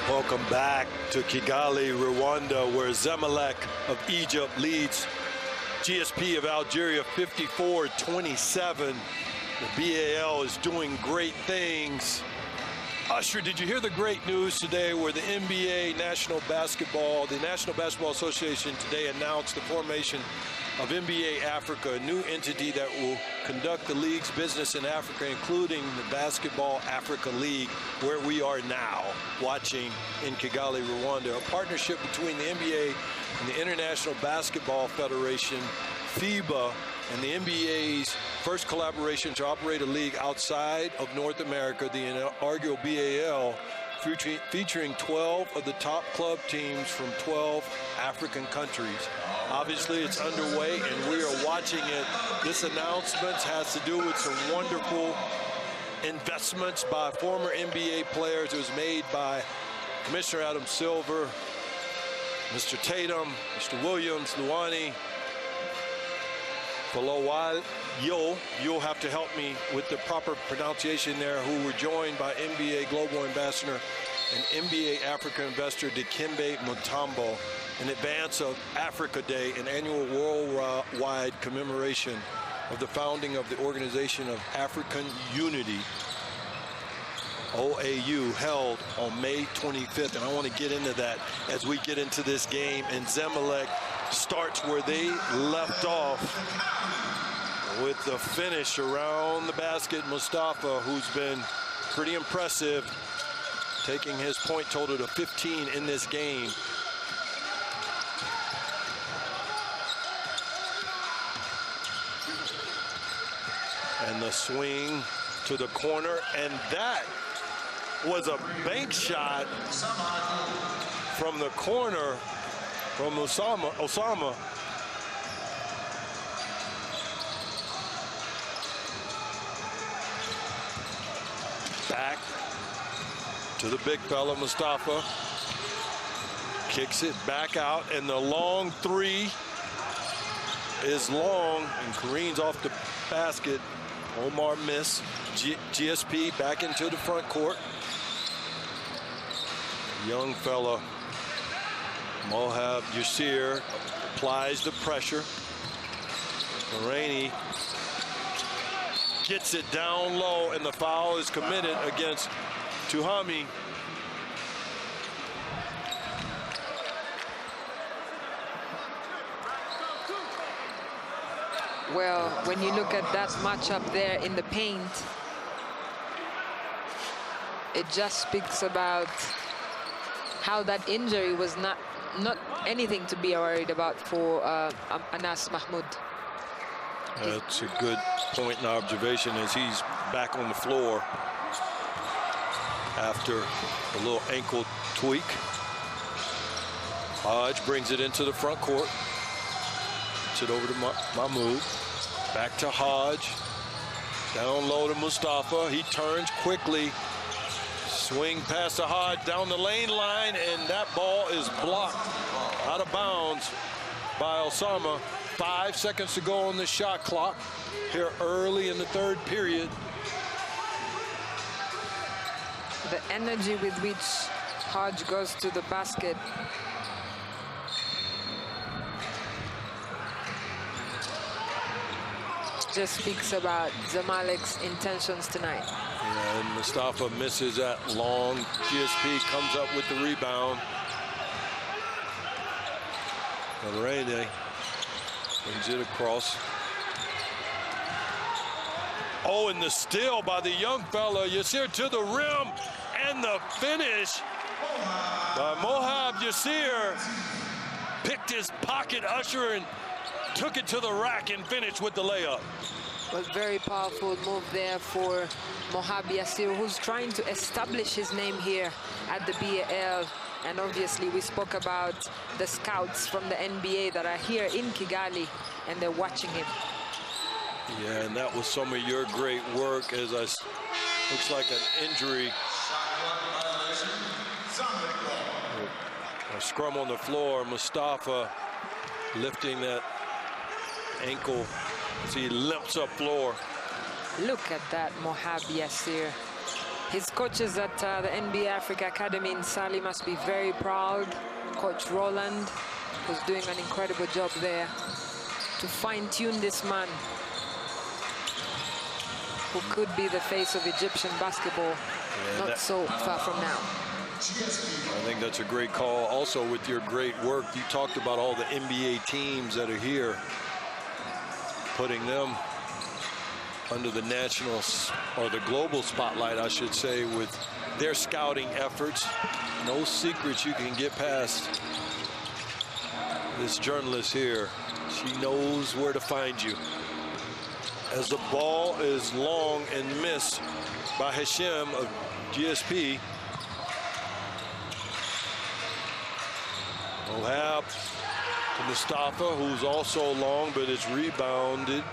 Welcome back to Kigali, Rwanda, where Zamalek of Egypt leads GSP of Algeria 54-27. The BAL is doing great things. Usher, did you hear the great news today where the NBA the National Basketball Association today announced the formation of NBA Africa, a new entity that will conduct the league's business in Africa, including the Basketball Africa League, where we are now watching in Kigali, Rwanda. A partnership between the NBA and the International Basketball Federation, FIBA, and the NBA's first collaboration to operate a league outside of North America, the inaugural BAL, featuring 12 of the top club teams from 12 African countries. Obviously, it's underway, and we are watching it. This announcement has to do with some wonderful investments by former NBA players. It was made by Commissioner Adam Silver, Mr. Tatum, Mr. Williams, Luani, you'll have to help me with the proper pronunciation there, who were joined by NBA Global Ambassador and NBA Africa investor Dikembe Mutombo in advance of Africa Day, an annual worldwide commemoration of the founding of the Organization of African Unity, OAU, held on May 25th. And I want to get into that as we get into this game. And Zamalek starts where they left off with the finish around the basket. Mustafa, who's been pretty impressive, taking his point total to 15 in this game. And the swing to the corner, and that was a bank shot from the corner from Osama. Back to the big fella, Mustafa. Kicks it back out, and the long three is long and careens off the basket. Omar miss. GSP back into the front court. Young fella, Mohab Yasir, applies the pressure. Rainey gets it down low, and the foul is committed against Tuhami. Well, when you look at that matchup there in the paint, it just speaks about how that injury was not anything to be worried about for Anas Mahmoud. That's a good point and observation as he's back on the floor after a little ankle tweak. Hodge brings it into the front court. Gets it over to Mahmoud. Back to Hodge. Down low to Mustafa. He turns quickly. Swing past the Hodge down the lane line, and that ball is blocked out of bounds by Osama. 5 seconds to go on the shot clock here early in the third period. The energy with which Hodge goes to the basket. Just speaks about Zamalek's intentions tonight. Yeah, and Mustafa misses that long. GSP comes up with the rebound. Rene brings it across. Oh, and the steal by the young fella, Yasir, to the rim, and the finish by Mohab Yasir. Picked his pocket, Usher, and took it to the rack and finished with the layup. Was very powerful move there for Mohab Yasir, who's trying to establish his name here at the BAL. And obviously we spoke about the scouts from the NBA that are here in Kigali, and they're watching him. Yeah, and that was some of your great work as looks like an injury. A scrum on the floor. Mustafa lifting that ankle as he limps up floor. Look at that, Mohab Yasir. His coaches at the NBA Africa Academy in Sali must be very proud. Coach Roland, who's doing an incredible job there to fine-tune this man, who could be the face of Egyptian basketball not so far from now. I think that's a great call. Also, with your great work, you talked about all the NBA teams that are here, putting them under the national or the global spotlight, I should say, with their scouting efforts. No secrets you can get past this journalist here. She knows where to find you. As the ball is long and missed by Hashem of GSP. Mohab to Mustafa, who's also long, but it's rebounded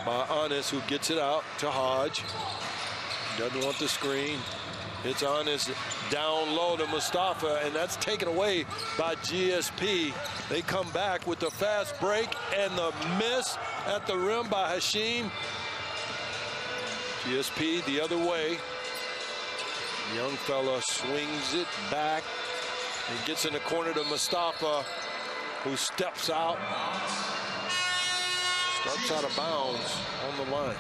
by Anis, who gets it out to Hodge. Doesn't want the screen. It's Anis down low to Mustafa, and that's taken away by GSP. They come back with the fast break and the miss at the rim by Hashim. GSP the other way. Young fella swings it back and gets in the corner to Mustafa, who steps out. Starts out of bounds on the line.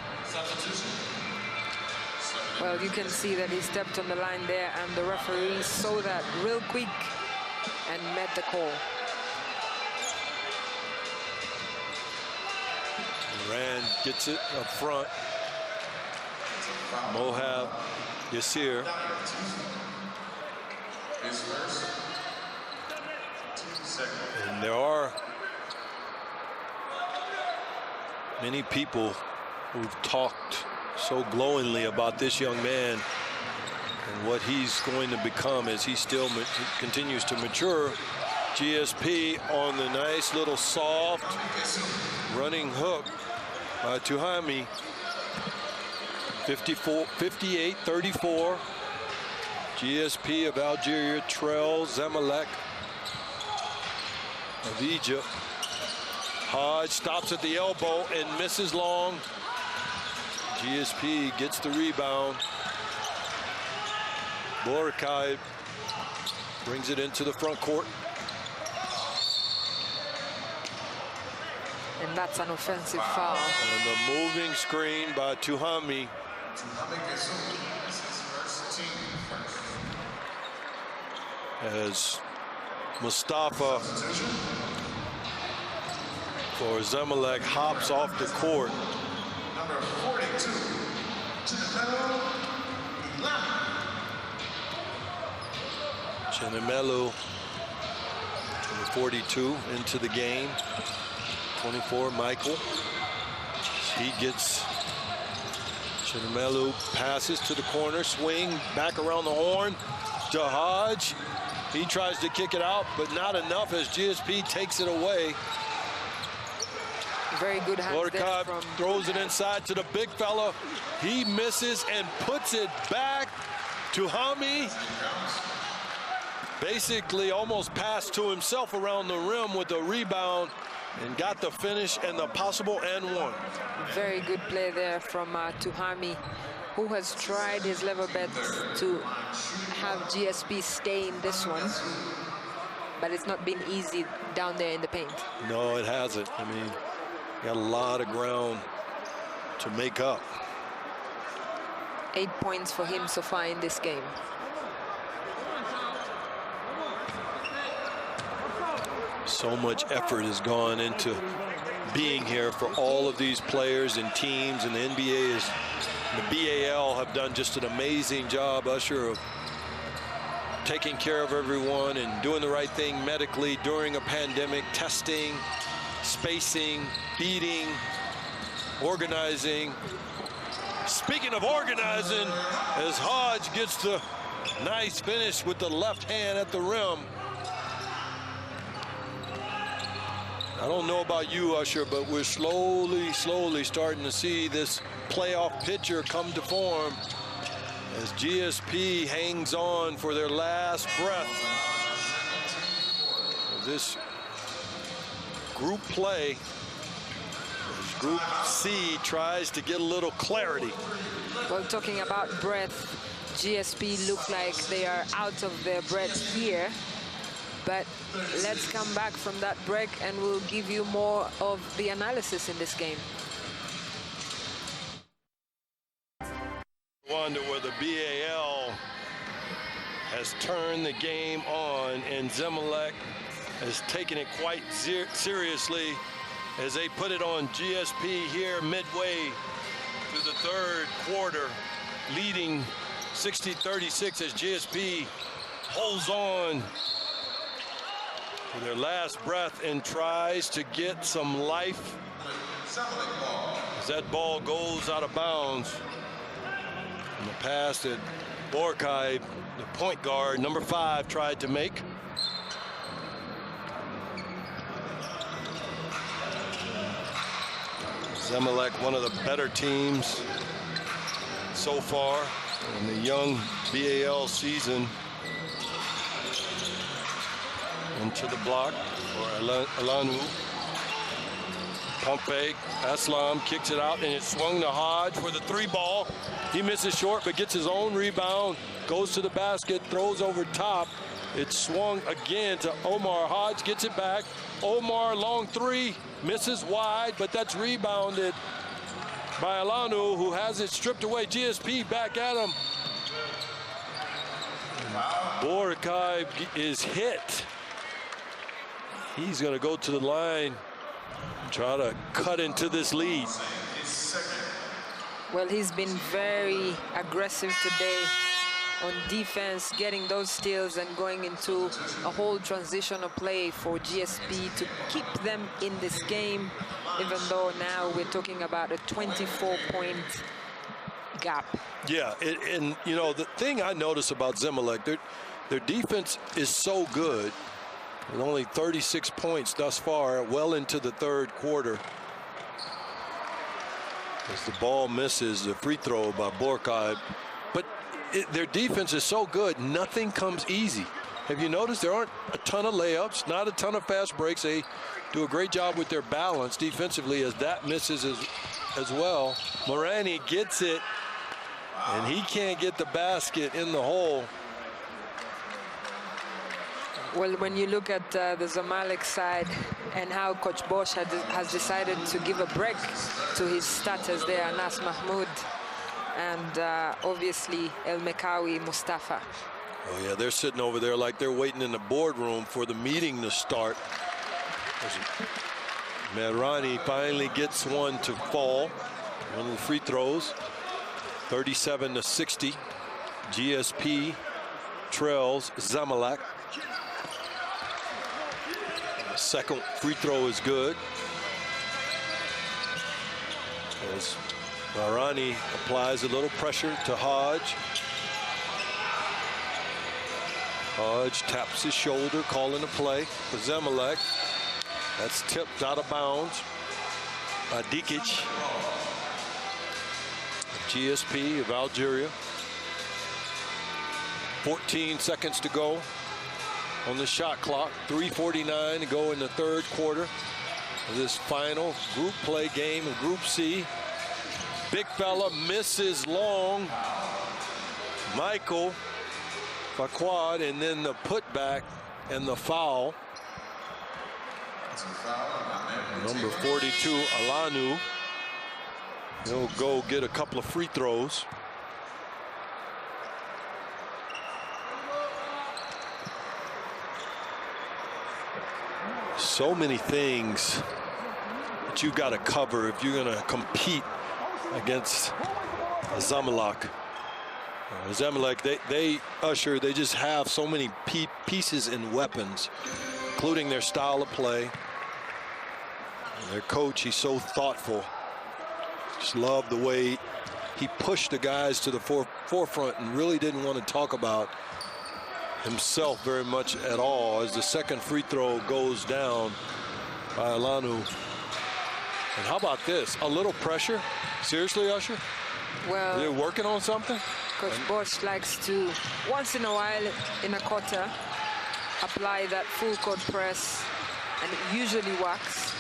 Well, you can see that he stepped on the line there, and the referee saw that real quick and met the call. Moran gets it up front. Mohab, Yasir. And there are many people who've talked so glowingly about this young man and what he's going to become as he still continues to mature. GSP on the nice little soft running hook by Tuhami. 58-34. GSP of Algeria trails Zamalek of Egypt. Hodge stops at the elbow and misses long. GSP gets the rebound. Borakai brings it into the front court. And that's an offensive foul. And the moving screen by Tuhami. As Mustafa for Zamalek hops off the court. Number 42, Chinamelu, 42 into the game. 24, Michael. He gets Chinamelu, passes to the corner, swing back around the horn to Hodge. He tries to kick it out, but not enough as GSP takes it away. Very good hands there from throws it inside to the big fella. He misses and puts it back to Hami. Basically almost passed to himself around the rim with the rebound and got the finish and the possible and one. Very good play there from Tuhami, who has tried his level best to have GSP stay in this one, but it's not been easy down there in the paint. No, it hasn't. I mean, got a lot of ground to make up. 8 points for him so far in this game. So much effort has gone into being here for all of these players and teams, and the NBA is, the BAL have done just an amazing job, Usher, of taking care of everyone and doing the right thing medically during a pandemic, testing, spacing, feeding, organizing. Speaking of organizing, as Hodge gets the nice finish with the left hand at the rim. I don't know about you, Usher, but we're slowly starting to see this playoff picture come to form as GSP hangs on for their last breath of this group play. As Group C tries to get a little clarity. Well, talking about breath, GSP look like they are out of their breath here. But let's come back from that break and we'll give you more of the analysis in this game. Wonder where the BAL has turned the game on, and Zamalek has taken it quite seriously as they put it on GSP here midway through the third quarter, leading 60-36 as GSP holds on to their last breath and tries to get some life as that ball goes out of bounds. And the pass that Borkai, the point guard, number 5, tried to make. Zamalek, one of the better teams so far in the young BAL season. Into the block for Alanu. Pump fake. Aslam kicks it out, and it's swung to Hodge for the 3 ball. He misses short, but gets his own rebound. Goes to the basket, throws over top. It's swung again to Omar. Hodge gets it back. Omar, long 3, misses wide, but that's rebounded by Alanu, who has it stripped away. GSP back at him. Borkai is hit. He's going to go to the line, try to cut into this lead. Well, he's been very aggressive today on defense, getting those steals and going into a whole transitional play for GSP to keep them in this game, even though now we're talking about a 24-point gap. Yeah, and you know, the thing I notice about Zamalek, their defense is so good. With only 36 points thus far, well into the third quarter. As the ball misses the free throw by Borkai. But their defense is so good, nothing comes easy. Have you noticed there aren't a ton of layups, not a ton of fast breaks. They do a great job with their balance defensively as that misses as well. Morani gets it, and he can't get the basket in the hole. Well, when you look at the Zamalek side and how Coach Bosch has decided to give a break to his starters there, Anas Mahmoud and obviously El Mekawi Mustafa. Oh yeah, they're sitting over there like they're waiting in the boardroom for the meeting to start. Mehrani finally gets one to fall. One of the free throws. 37-60. GSP trails Zamalek. The second free throw is good. As Mehrani applies a little pressure to Hodge. Hodge taps his shoulder, calling the play for Zamalek. That's tipped out of bounds by Dikic. GSP of Algeria. 14 seconds to go on the shot clock. 3:49 to go in the third quarter of this final group play game of Group C. Big fella misses long. Michael Faquad, and then the putback and the foul. Number 42, Alanu. He'll go get a couple of free throws. So many things that you got to cover if you're going to compete against Zamalek. Zamalek, they just have so many pieces and weapons, including their style of play. And their coach, he's so thoughtful. Just love the way he pushed the guys to the forefront and really didn't want to talk about himself very much at all as the second free throw goes down by Alanu. And how about this? A little pressure? Seriously, Usher? Well, they're working on something? Coach Bosch likes to, once in a while in a quarter, apply that full court press, and it usually works,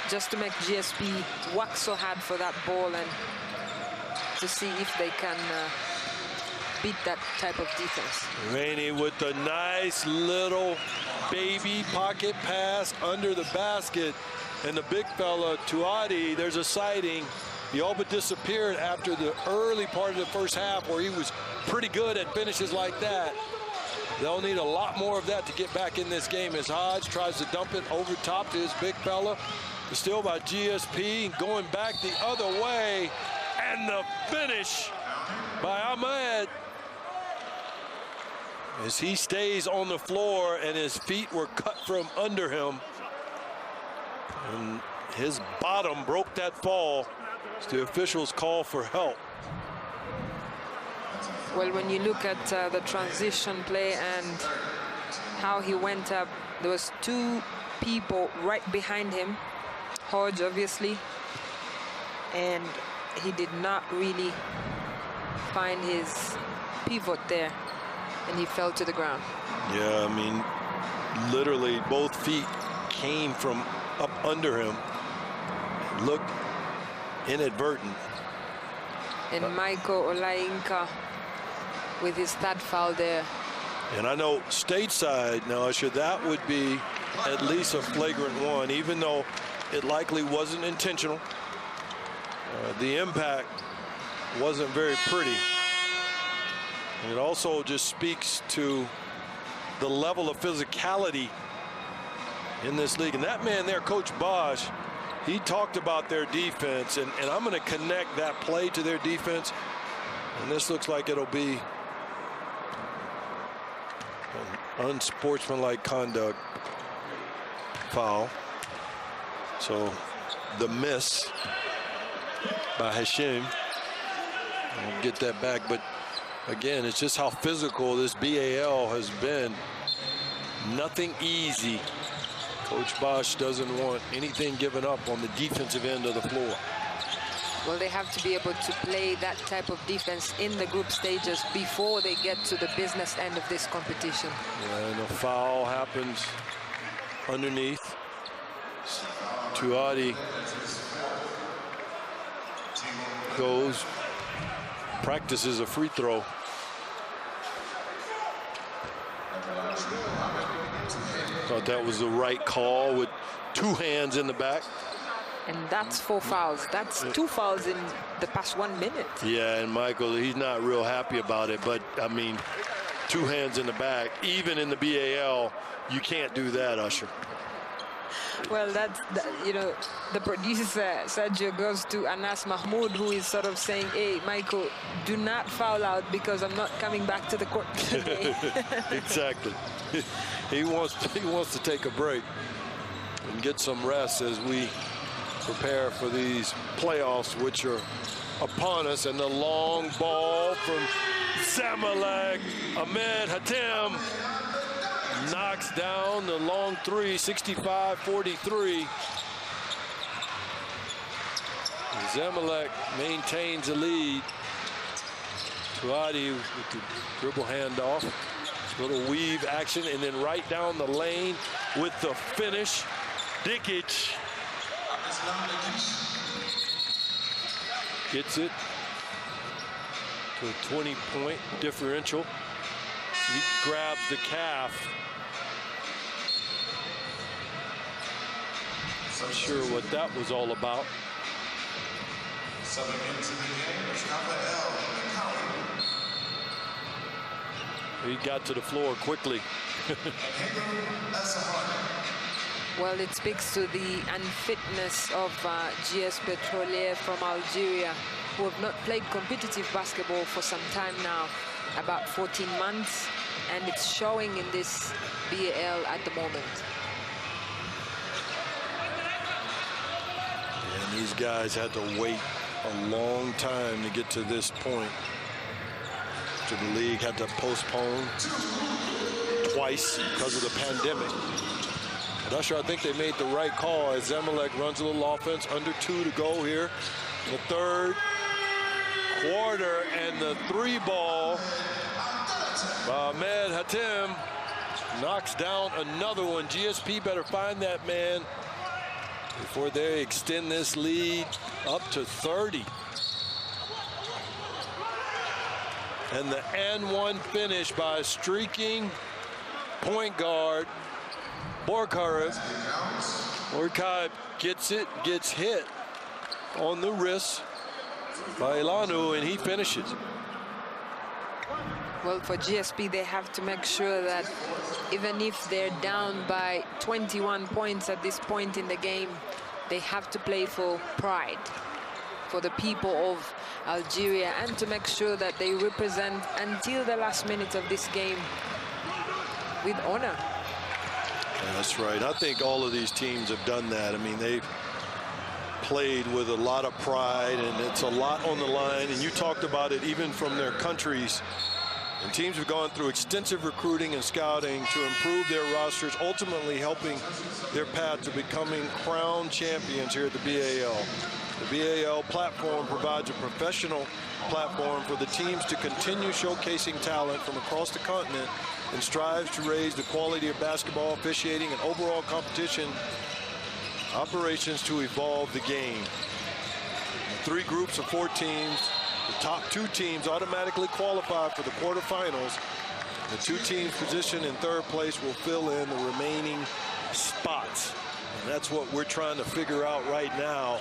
just to make GSP work so hard for that ball and to see if they can beat that type of defense. Rainey with the nice little baby pocket pass under the basket. And the big fella, Tuati, there's a sighting. He all but disappeared after the early part of the first half where he was pretty good at finishes like that. They'll need a lot more of that to get back in this game as Hodge tries to dump it over top to his big fella. The steal by GSP, going back the other way. And the finish by Ahmed as he stays on the floor and his feet were cut from under him. And his bottom broke that fall as the officials call for help. Well, when you look at the transition play and how he went up, there was two people right behind him. Hodge, obviously, and he did not really find his pivot there, and he fell to the ground. Yeah, I mean, literally both feet came from up under him. Looked inadvertent. And Michael Olainka with his third foul there. And I know stateside now, Usher, that would be at least a flagrant one, even though it likely wasn't intentional. The impact wasn't very pretty. And it also just speaks to the level of physicality in this league. And that man there, Coach Bosch, he talked about their defense, and I'm going to connect that play to their defense. And this looks like it'll be an unsportsmanlike conduct foul. So the miss by Hashim. I'll get that back, but again, it's just how physical this BAL has been. Nothing easy. Coach Bosch doesn't want anything given up on the defensive end of the floor. Well, they have to be able to play that type of defense in the group stages before they get to the business end of this competition. Yeah, and a foul happens underneath. Tuati goes, practices a free throw. Thought that was the right call with two hands in the back. And that's 4 fouls. That's 2 fouls in the past 1 minute. Yeah, and Michael, he's not real happy about it, but I mean, 2 hands in the back, even in the BAL, you can't do that, Usher. Well, that's, you know, the producer, Sergio, goes to Anas Mahmoud, who is sort of saying, hey, Michael, do not foul out because I'm not coming back to the court today. Exactly. He wants to take a break and get some rest as we prepare for these playoffs, which are upon us. And the long ball from Zamalek, Ahmed Hatem knocks down the long three, 65-43. Zamalek maintains the lead. Tuati with the dribble handoff. Little weave action, and then right down the lane with the finish. Dikic gets it to a 20-point differential. He grabs the calf. Not sure what that was all about. Subbing into the game is Rafael. He got to the floor quickly. Well, it speaks to the unfitness of GS Pétroliers from Algeria, who have not played competitive basketball for some time now, about 14 months, and it's showing in this BAL at the moment. And these guys had to wait a long time to get to this point. So the league had to postpone twice because of the pandemic. But Usher, I think they made the right call as Zamalek runs a little offense, under 2 to go here. The third quarter, and the 3 ball by Ahmed Hatem knocks down another one. GSP better find that man before they extend this lead up to 30. And the and-one finish by streaking point guard Borkaev. Borkaev gets hit on the wrist by Elanu, and he finishes. Well, for GSP, they have to make sure that even if they're down by 21 points at this point in the game, they have to play for pride, for the people of Algeria, and to make sure that they represent until the last minute of this game with honor. That's right. I think all of these teams have done that. I mean, they've played with a lot of pride, and it's a lot on the line. And you talked about it even from their countries. And teams have gone through extensive recruiting and scouting to improve their rosters, ultimately helping their path to becoming crowned champions here at the BAL. The BAL platform provides a professional platform for the teams to continue showcasing talent from across the continent and strives to raise the quality of basketball officiating and overall competition operations to evolve the game. 3 groups of 4 teams. The top 2 teams automatically qualify for the quarterfinals. The 2 teams positioned in 3rd place will fill in the remaining spots. And that's what we're trying to figure out right now.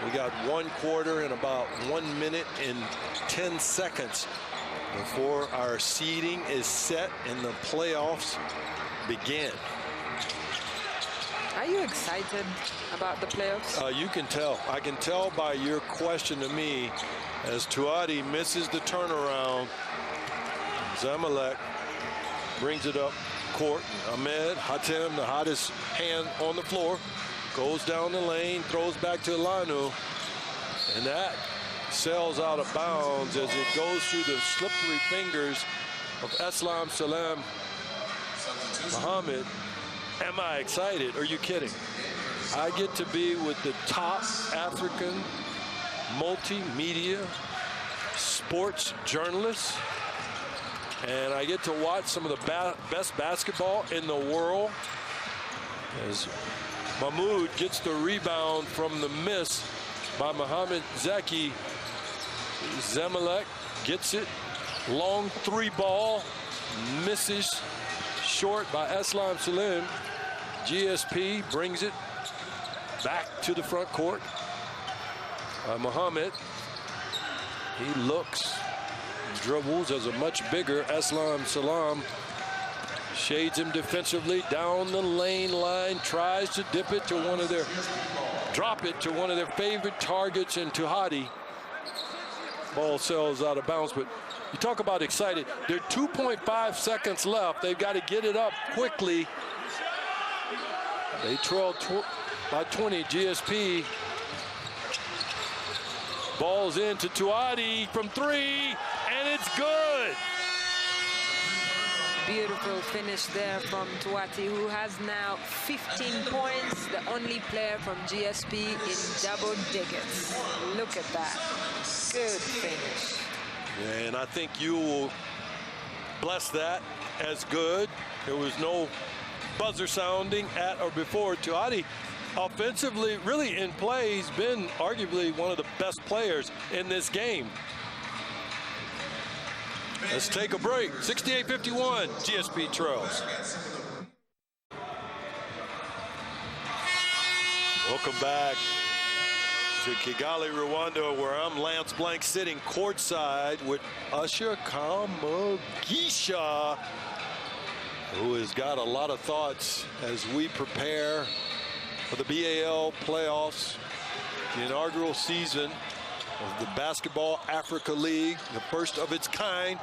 We got 1 quarter and about 1 minute and 10 seconds before our seeding is set and the playoffs begin. Are you excited about the playoffs? You can tell. I can tell by your question to me as Tuati misses the turnaround. Zamalek brings it up court. Ahmed Hatem, the hottest hand on the floor, goes down the lane, throws back to Elanu, and that sails out of bounds as it goes through the slippery fingers of Eslam Salem Mohammed. Am I excited? Are you kidding? I get to be with the top African multimedia sports journalists, and I get to watch some of the best basketball in the world as Mahmoud gets the rebound from the miss by Mohamed Zeki. Zamalek gets it. Long 3 ball. Misses short by Eslam Salim. GSP brings it back to the front court. Mohamed. He looks, dribbles as a much bigger Eslam Salam. Shades him defensively down the lane line, tries to drop it to one of their favorite targets in Tuhati. Ball sails out of bounds, but you talk about excited. There are 2.5 seconds left. They've got to get it up quickly. They trail by 20. GSP. Ball's into Tuati from 3, and it's good. Beautiful finish there from Tuati, who has now 15 points, the only player from GSP in double digits. Look at that. Good finish. Yeah, and I think you will bless that as good. There was no buzzer sounding at or before. Tuati, offensively, really in play, he's been arguably one of the best players in this game. Let's take a break. 68-51, GSP trails. Welcome back to Kigali, Rwanda, where I'm Lance Blank sitting courtside with Usher Kamugisha, who has got a lot of thoughts as we prepare for the BAL playoffs, the inaugural season of the Basketball Africa League, the first of its kind.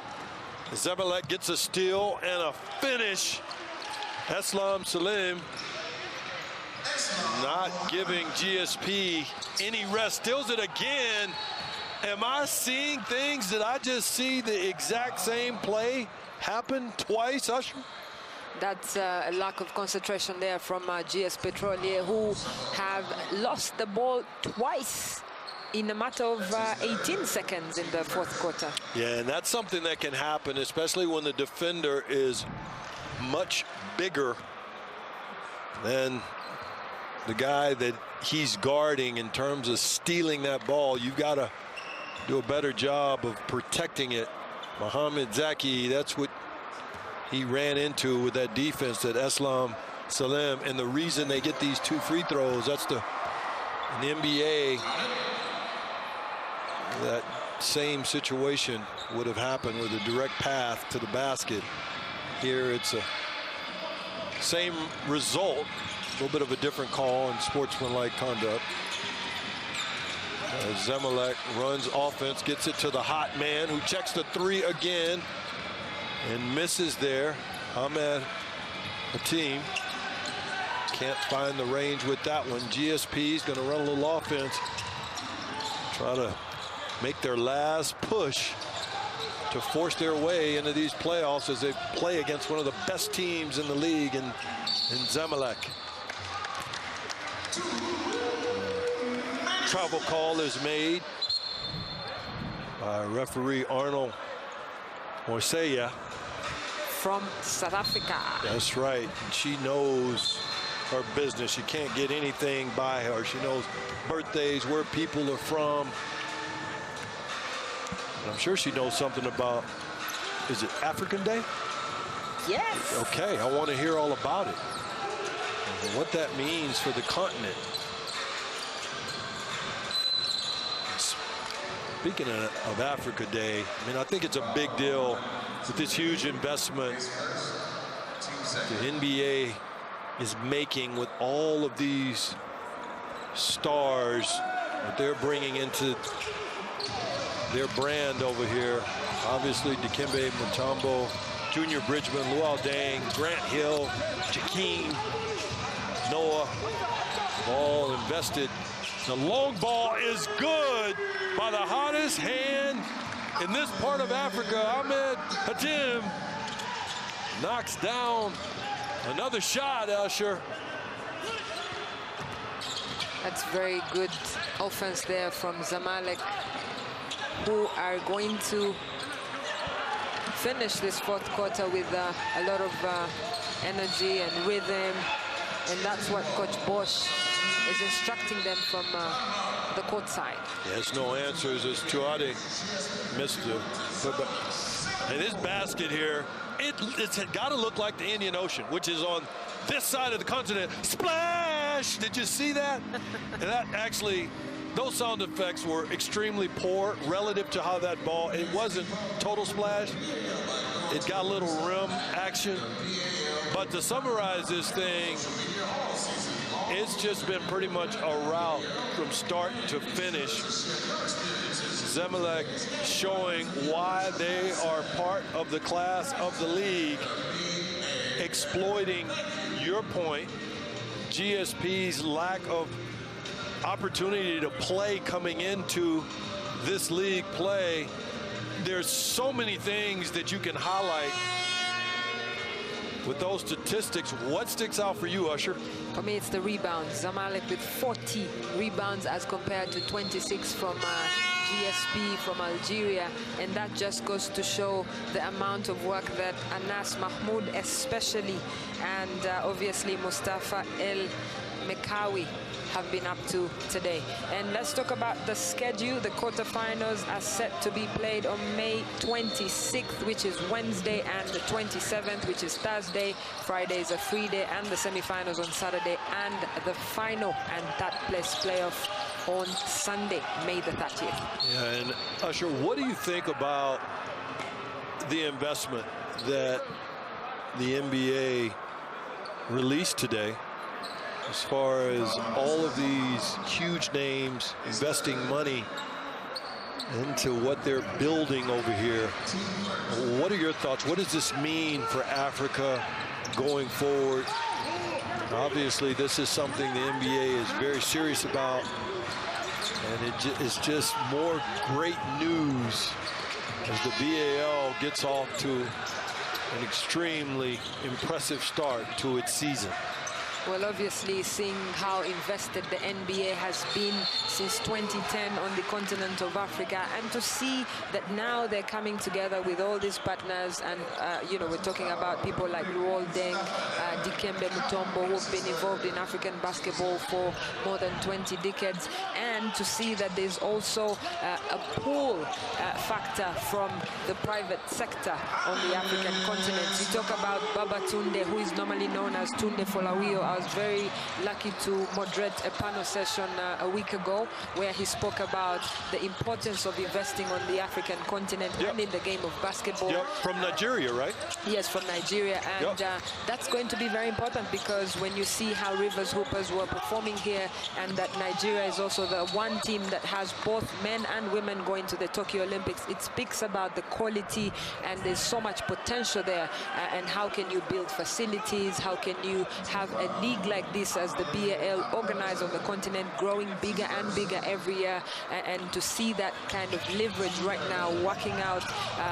Zamalek gets a steal and a finish. Eslam Salim not giving GSP any rest. Steals it again. Am I seeing things? Did I just see the exact same play happen twice, Usher? That's a lack of concentration there from GS Pétroliers, who have lost the ball twice in a matter of 18 seconds in the 4th quarter. Yeah, and that's something that can happen, especially when the defender is much bigger than the guy that he's guarding in terms of stealing that ball. You've got to do a better job of protecting it Mohamed Zaki, that's what he ran into with that defense, that Islam Salem. And the reason they get these 2 free throws, that's in the NBA, that same situation would have happened with a direct path to the basket. Here it's a same result, a little bit of a different call and sportsmanlike conduct. Zamalek runs offense, gets it to the hot man who checks the 3 again and misses there. Ahmed Hatim can't find the range with that one. GSP is going to run a little offense, try to make their last push to force their way into these playoffs as they play against one of the best teams in the league in Zamalek. Travel call is made by referee Arnold Moiseya. From South Africa. That's right. She knows her business. She can't get anything by her. She knows birthdays, where people are from. And I'm sure she knows something about, is it African Day? Yes. Okay, I want to hear all about it. And what that means for the continent. Speaking of Africa Day, I mean, I think it's a big deal with this huge investment the NBA is making with all of these stars that they're bringing into their brand over here. Obviously, Dikembe Mutombo, Junior Bridgman, Luol Deng, Grant Hill, Jakeem, Noah, all invested. The long ball is good by the hottest hand in this part of Africa. Ahmed Hatim knocks down another shot, Usher. That's very good offense there from Zamalek, who are going to finish this 4th quarter with a lot of energy and rhythm. And that's what Coach Bosch is instructing them from the court side. There's no answers as Tuade missed it. And this basket here, it's got to look like the Indian Ocean, which is on this side of the continent. Splash! Did you see that? And that actually, those sound effects were extremely poor relative to how that ball, it wasn't total splash. It got a little rim action. But to summarize this thing, it's just been pretty much a rout from start to finish. Zamalek showing why they are part of the class of the league, exploiting your point, GSP's lack of opportunity to play coming into this league play. There's so many things that you can highlight with those statistics. What sticks out for you, Usher? For me, it's the rebounds. Zamalek with 40 rebounds as compared to 26 from GSP from Algeria. And that just goes to show the amount of work that Anas Mahmoud especially, and obviously Mustafa El Mekawi have been up to today. And let's talk about the schedule. The quarterfinals are set to be played on May 26th, which is Wednesday, and the 27th, which is Thursday. Friday is a free day, and the semifinals on Saturday, and the final and third place playoff on Sunday, May the 30th. Yeah, and Usher, what do you think about the investment that the NBA released today, as far as all of these huge names investing money into what they're building over here? What are your thoughts? What does this mean for Africa going forward? Obviously, this is something the NBA is very serious about, and it is just more great news as the BAL gets off to an extremely impressive start to its season. Well, obviously, seeing how invested the NBA has been since 2010 on the continent of Africa, and to see that now they're coming together with all these partners, and you know, we're talking about people like Luol Deng, Dikembe Mutombo, who've been involved in African basketball for more than 20 decades, and to see that there's also a pull factor from the private sector on the African continent. You talk about Baba Tunde, who is normally known as Tunde Folawio. I was very lucky to moderate a panel session a week ago where he spoke about the importance of investing on the African continent and in the game of basketball. From Nigeria, right? Yes, from Nigeria, and that's going to be very important, because when you see how Rivers Hoopers were performing here, and that Nigeria is also the one team that has both men and women going to the Tokyo Olympics, it speaks about the quality, and there's so much potential there. And how can you build facilities? How can you have a league like this as the BAL organized on the continent, growing bigger and bigger every year, and to see that kind of leverage right now working out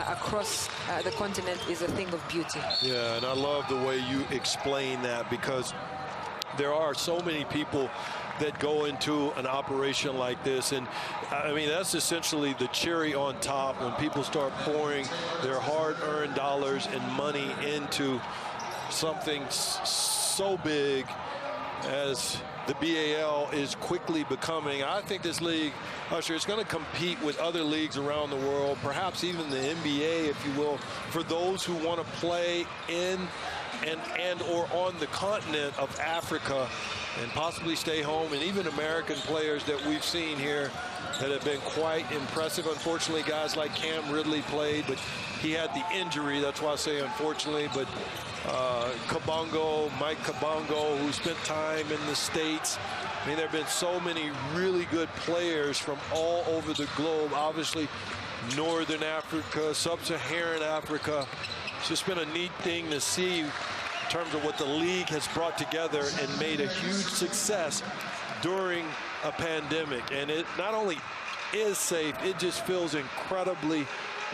across the continent is a thing of beauty. Yeah, and I love the way you explain that, because there are so many people that go into an operation like this, and I mean, that's essentially the cherry on top when people start pouring their hard-earned dollars and money into something so big as the BAL is quickly becoming. I think this league, Usher, is going to compete with other leagues around the world, perhaps even the NBA, if you will, for those who want to play in and or on the continent of Africa and possibly stay home, and even American players that we've seen here that have been quite impressive. Unfortunately, guys like Cam Ridley played, but he had the injury. That's why I say unfortunately. But Mike Kabongo, who spent time in the States. I mean, there have been so many really good players from all over the globe. Obviously, Northern Africa, Sub-Saharan Africa. It's just been a neat thing to see in terms of what the league has brought together and made a huge success during a pandemic. And it not only is safe, it just feels incredibly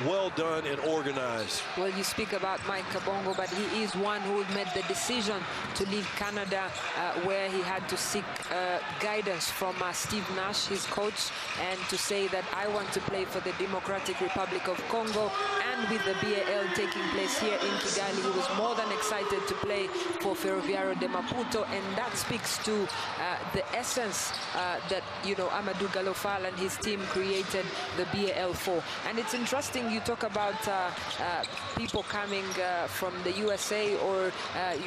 well done and organized. Well, you speak about Mike Kabongo, but he is one who made the decision to leave Canada, where he had to seek guidance from Steve Nash, his coach, and to say that I want to play for the Democratic Republic of Congo. And with the BAL taking place here in Kigali, he was more than excited to play for Ferroviario de Maputo, and that speaks to the essence that, you know, Amadou Gallo-Fall and his team created the BAL for. And it's interesting, you talk about people coming from the USA or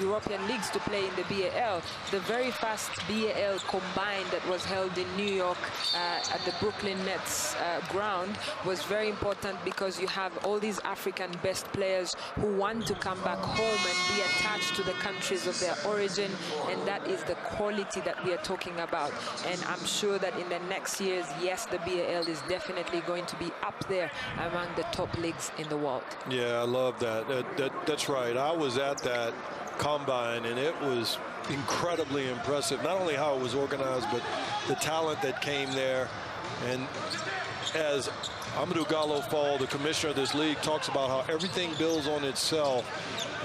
European leagues to play in the BAL. The very first BAL combined that was held in New York at the Brooklyn Nets ground was very important, because you have all these African best players who want to come back home and be attached to the countries of their origin, and that is the quality that we are talking about. And I'm sure that in the next years, yes, the BAL is definitely going to be up there among the top leagues in the world. Yeah, I love that. That's right. I was at that combine, and it was incredibly impressive. Not only how it was organized, but the talent that came there. And as Amadou Gallo-Fall, the commissioner of this league, talks about how everything builds on itself.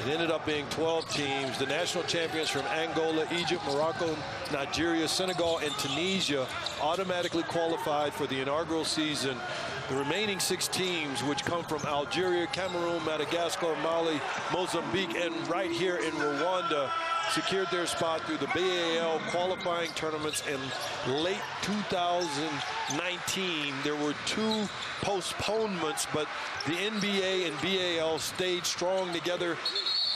It ended up being 12 teams. The national champions from Angola, Egypt, Morocco, Nigeria, Senegal, and Tunisia automatically qualified for the inaugural season. The remaining 6 teams, which come from Algeria, Cameroon, Madagascar, Mali, Mozambique, and right here in Rwanda, secured their spot through the BAL qualifying tournaments in late 2019. There were 2 postponements, but the NBA and BAL stayed strong together,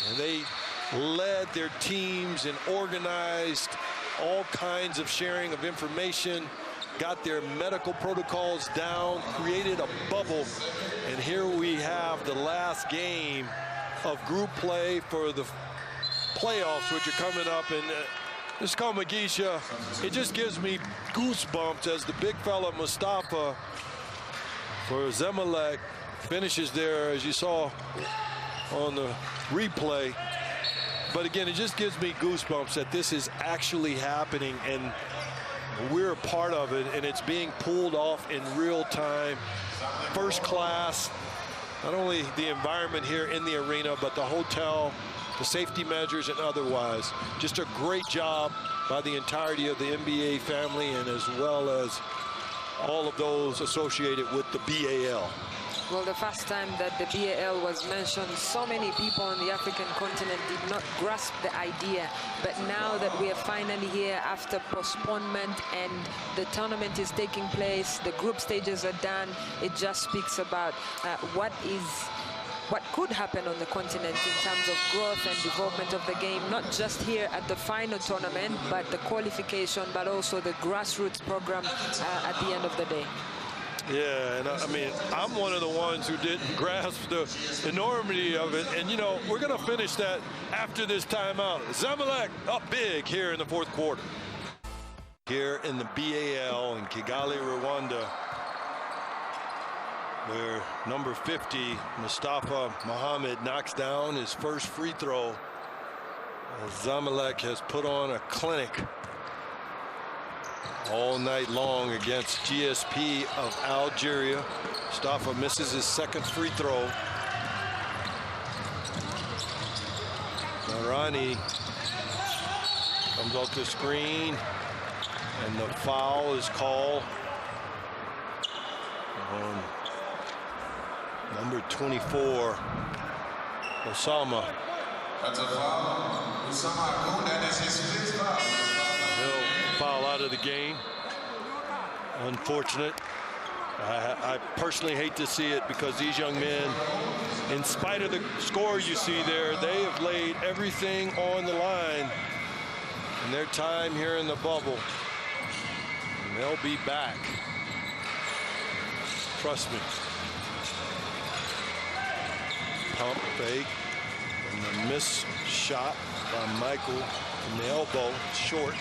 and they led their teams and organized all kinds of sharing of information, got their medical protocols down, created a bubble, and here we have the last game of group play for the playoffs, which are coming up. And this called Magisha. It just gives me goosebumps as the big fella Mustafa for Zamalek finishes there, as you saw on the replay. But again, it just gives me goosebumps that this is actually happening, and we're a part of it, and it's being pulled off in real time. First class, not only the environment here in the arena, but the hotel, the safety measures and otherwise. Just a great job by the entirety of the NBA family and as well as all of those associated with the BAL. Well, the first time that the BAL was mentioned, so many people on the African continent did not grasp the idea. But now that we are finally here after postponement and the tournament is taking place, the group stages are done, it just speaks about what could happen on the continent in terms of growth and development of the game, not just here at the final tournament, but the qualification, but also the grassroots program at the end of the day. Yeah, and I mean, I'm one of the ones who didn't grasp the enormity of it. And, you know, we're going to finish that after this timeout. Zamalek up big here in the fourth quarter. Here in the BAL in Kigali, Rwanda, where number 50, Mustafa Mohammed, knocks down his first free throw. Zamalek has put on a clinic all night long against GSP of Algeria. Mustafa misses his second free throw. Marani comes off the screen, and the foul is called on number 24, Osama. That's a foul. Osama, that is his fifth foul. He'll foul out of the game. Unfortunate. I personally hate to see it because these young men, in spite of the score you see there, they have laid everything on the line in their time here in the bubble. And they'll be back. Trust me. Pump fake. And the missed shot by Michael from the elbow, short.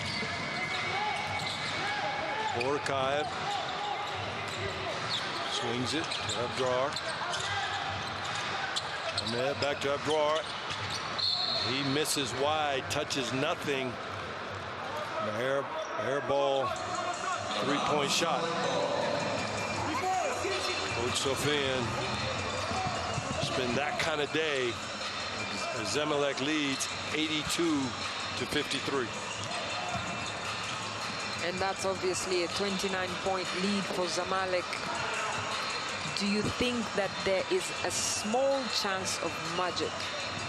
Borkaev swings it to Abdrar. Ahmed back to Abdrar. He misses wide, touches nothing. An air ball, three-point shot. Coach Sofian, it's been that kind of day. Zamalek leads 82-53. And that's obviously a 29-point lead for Zamalek. Do you think that there is a small chance of magic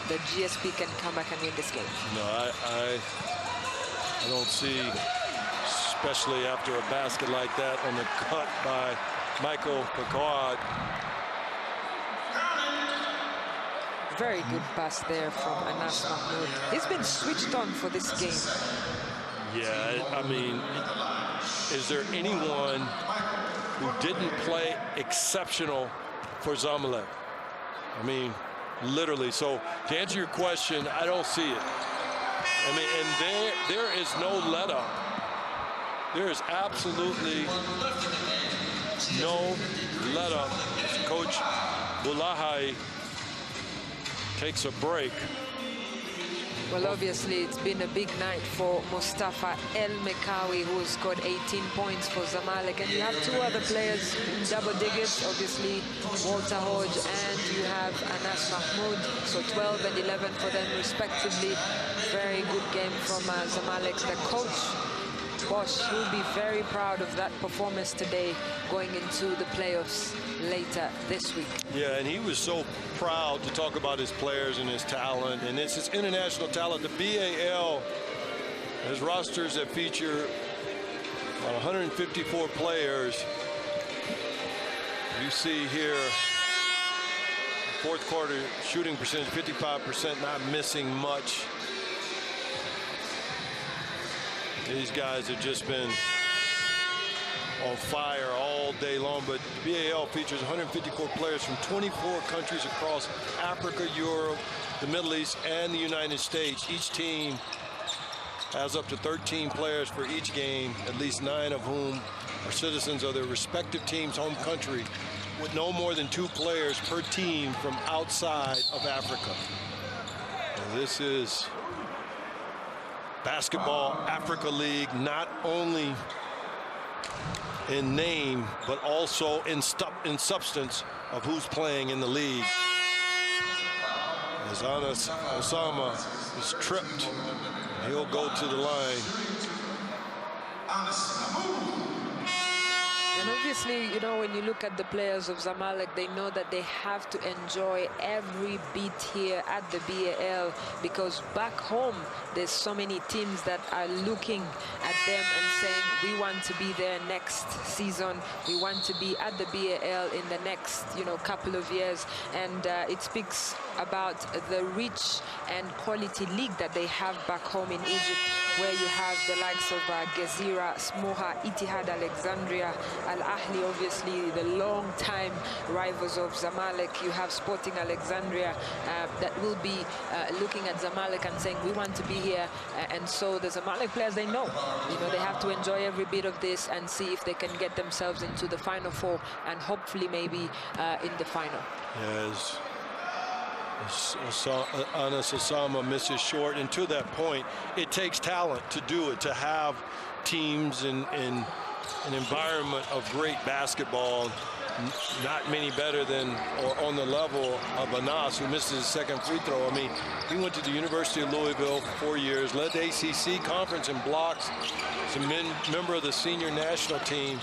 that GSP can come back and win this game? No, I don't see, especially after a basket like that on the cut by Michael Picard. Very good pass there from Anas Mahmoud. He's been switched on for this game. Yeah, I mean, is there anyone who didn't play exceptional for Zamalek? I mean, literally. So to answer your question, I don't see it. I mean, and there is no let up. There is absolutely no let up. Coach Bulahai takes a break. Well, obviously, it's been a big night for Mustafa El Mekawi, who has scored 18 points for Zamalek. And you have two other players in double digits, obviously, Walter Hodge, and you have Anas Mahmoud. So 12 and 11 for them, respectively. Very good game from Zamalek. The coach, Bosch, will be very proud of that performance today going into the playoffs later this week. Yeah, and he was so proud to talk about his players and his talent, and it's his international talent. The BAL has rosters that feature about 154 players. You see here, fourth quarter shooting percentage, 55%, not missing much. These guys have just been on fire all day long, but BAL features 154 players from 24 countries across Africa, Europe, the Middle East, and the United States. Each team has up to 13 players for each game, at least 9 of whom are citizens of their respective team's home country, with no more than 2 players per team from outside of Africa. And this is Basketball Africa League, not only in name, but also in substance of who's playing in the league. As Anas Osama is tripped, he'll go to the line. And obviously, you know, when you look at the players of Zamalek, they know that they have to enjoy every beat here at the BAL, because back home, there's so many teams that are looking at them and saying, we want to be there next season. We want to be at the BAL in the next, you know, couple of years. And it speaks about the rich and quality league that they have back home in Egypt, where you have the likes of Gezira, Smoha, Ittihad Alexandria, Al Ahli, obviously the long-time rivals of Zamalek. You have Sporting Alexandria that will be looking at Zamalek and saying, we want to be here. And so the Zamalek players, they know, you know, they have to enjoy every bit of this and see if they can get themselves into the Final Four and hopefully maybe in the final. Yes. Anas Osama misses short, and to that point, it takes talent to do it, to have teams in an environment of great basketball. Not many better than or on the level of Anas, who misses his second free throw. I mean, he went to the University of Louisville for 4 years, led the ACC conference in blocks, was a member of the senior national team.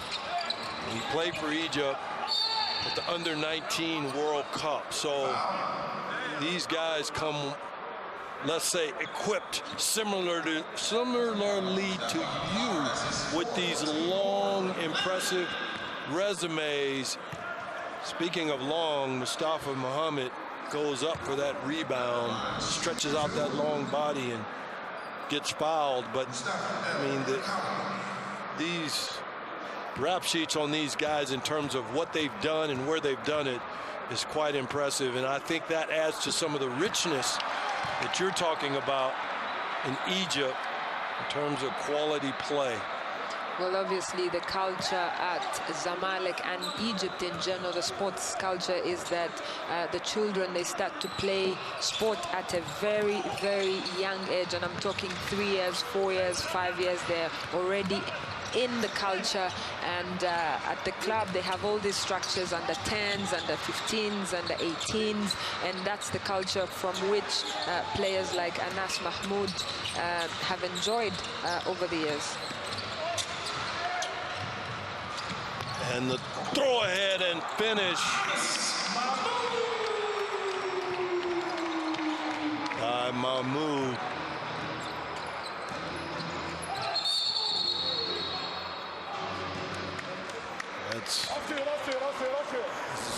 He played for Egypt at the under-19 World Cup. So these guys come, let's say, equipped similarly to you with these long, impressive resumes. Speaking of long, Mustafa Muhammad goes up for that rebound, stretches out that long body and gets fouled. But I mean, these rap sheets on these guys in terms of what they've done and where they've done it is quite impressive, and I think that adds to some of the richness that you're talking about in Egypt in terms of quality play. Well, obviously, the culture at Zamalek and Egypt in general, the sports culture, is that the children, they start to play sport at a very, very young age. And I'm talking 3 years, 4 years, 5 years. They're already in the culture, and at the club they have all these structures, under 10s, under 15s, under 18s, and that's the culture from which players like Anas Mahmoud have enjoyed over the years. And the throw ahead and finish by Mahmoud. That's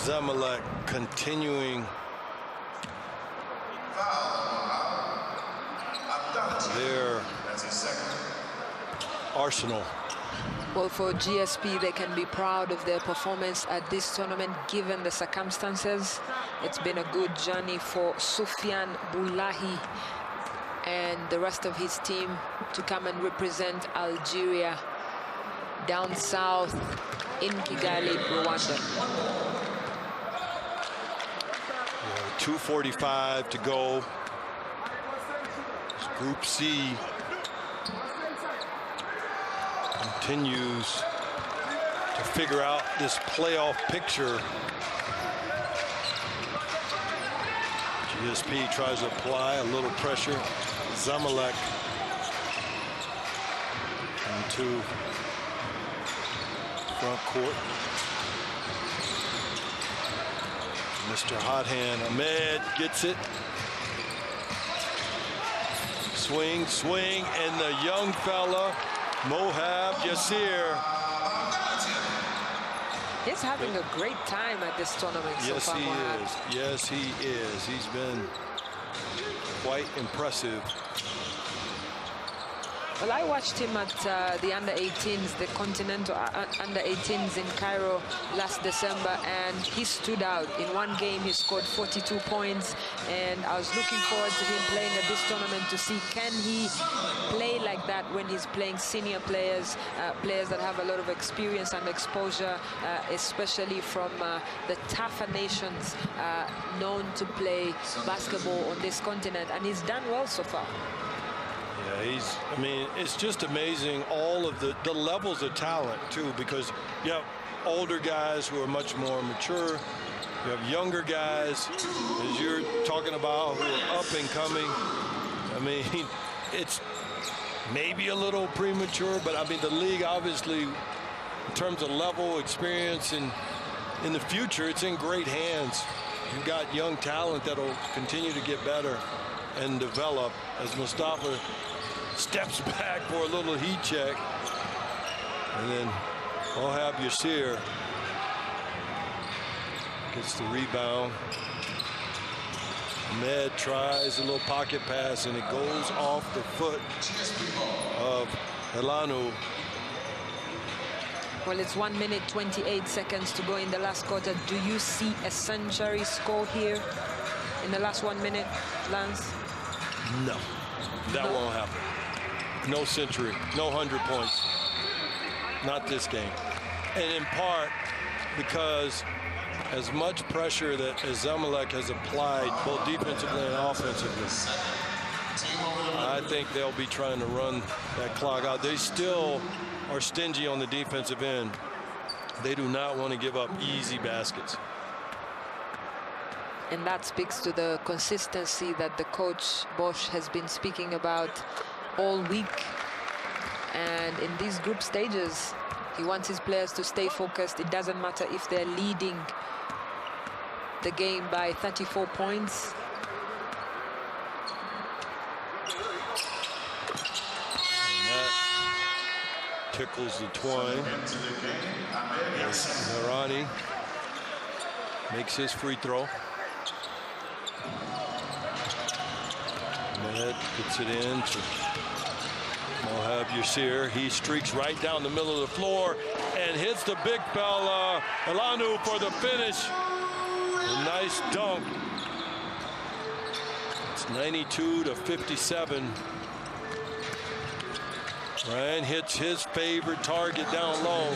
Zamalek continuing their arsenal. Well, for GSP, they can be proud of their performance at this tournament, given the circumstances. It's been a good journey for Sufyan Boulahi and the rest of his team to come and represent Algeria down south in Kigali, Rwanda. 2:45 to go. It's Group C continues to figure out this playoff picture. GSP tries to apply a little pressure. Zamalek into front court. Mr. Hot Hand Ahmed gets it. Swing, swing, and the young fella, Mohab Yassir. He's having a great time at this tournament so far. Yes, he is. Yes, he is. He's been quite impressive. Well, I watched him at the under-18s, the Continental under-18s in Cairo last December, and he stood out. In one game, he scored 42 points, and I was looking forward to him playing at this tournament to see, can he play like that when he's playing senior players, players that have a lot of experience and exposure, especially from the tougher nations known to play basketball on this continent, and he's done well so far. Yeah, I mean, it's just amazing, all of the levels of talent, too, because you have older guys who are much more mature, You have younger guys, as you're talking about, who are up and coming. I mean, it's maybe a little premature, but I mean, the league obviously, in terms of level, experience, and in the future, it's in great hands. You've got young talent that'll continue to get better and develop as Mustafa steps back for a little heat check. And then Mohab Yasir gets the rebound. Ahmed tries a little pocket pass, and it goes off the foot of Elanu. Well, it's 1 minute 28 seconds to go in the last quarter. Do you see a century score here in the last 1 minute, Lance? No, that won't happen. No century, no 100 points. Not this game. And in part because as much pressure that Zamalek has applied, both defensively and offensively, I think they'll be trying to run that clock out. They still are stingy on the defensive end. They do not want to give up easy baskets. And that speaks to the consistency that the coach Bosch has been speaking about all week. And in these group stages, he wants his players to stay focused. It doesn't matter if they're leading the game by 34 points. And that tickles the twine. Narani makes his free throw. Ahmed gets it in to Mohab Yasir. He streaks right down the middle of the floor and hits the big fella Elanu for the finish. A nice dunk. It's 92-57. Ryan hits his favorite target down low.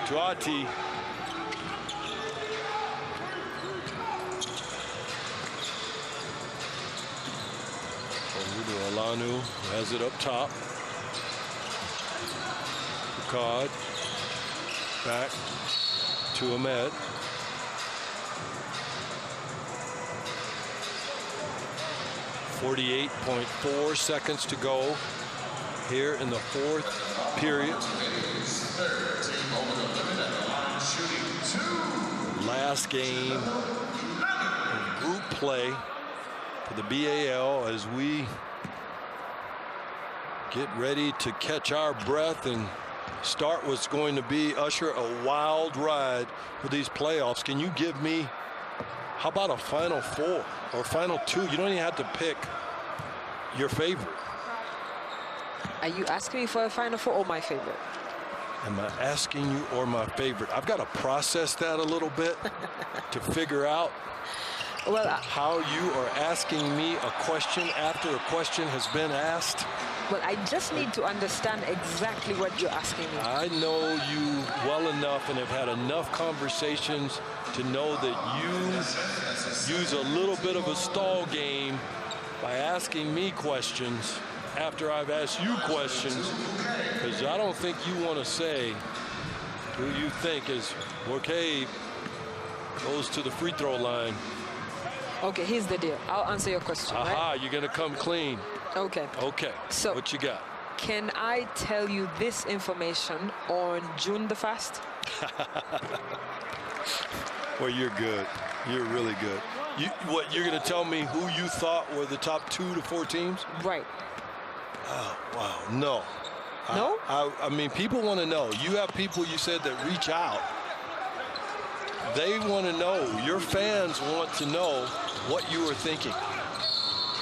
Tuati. Over to Elanu, who has it up top. Picard. Back to Ahmed. .4 seconds to go here in the fourth period. Last game of group play for the BAL as we get ready to catch our breath and start what's going to be, Usher, a wild ride for these playoffs. Can you give me, how about a Final Four or Final Two? You don't even have to pick your favorite. Are you asking me for a Final Four or my favorite? Am I asking you or my favorite? I've got to process that a little bit to figure out how you are asking me a question after a question has been asked. Well, I just need to understand exactly what you're asking me. I know you well enough and have had enough conversations to know that you use a little bit of a stall game by asking me questions after I've asked you questions, because I don't think you want to say who you think is okay goes to the free throw line. Okay, here's the deal. I'll answer your question. Aha, right? You're going to come clean. Okay. Okay. So what you got? Can I tell you this information on June the 1st? Well, you're good. You're really good. You're going to tell me who you thought were the top 2 to 4 teams? Right. Oh, wow. No. No? I mean, people want to know. You have people you said that reach out. They want to know. Your fans want to know what you were thinking.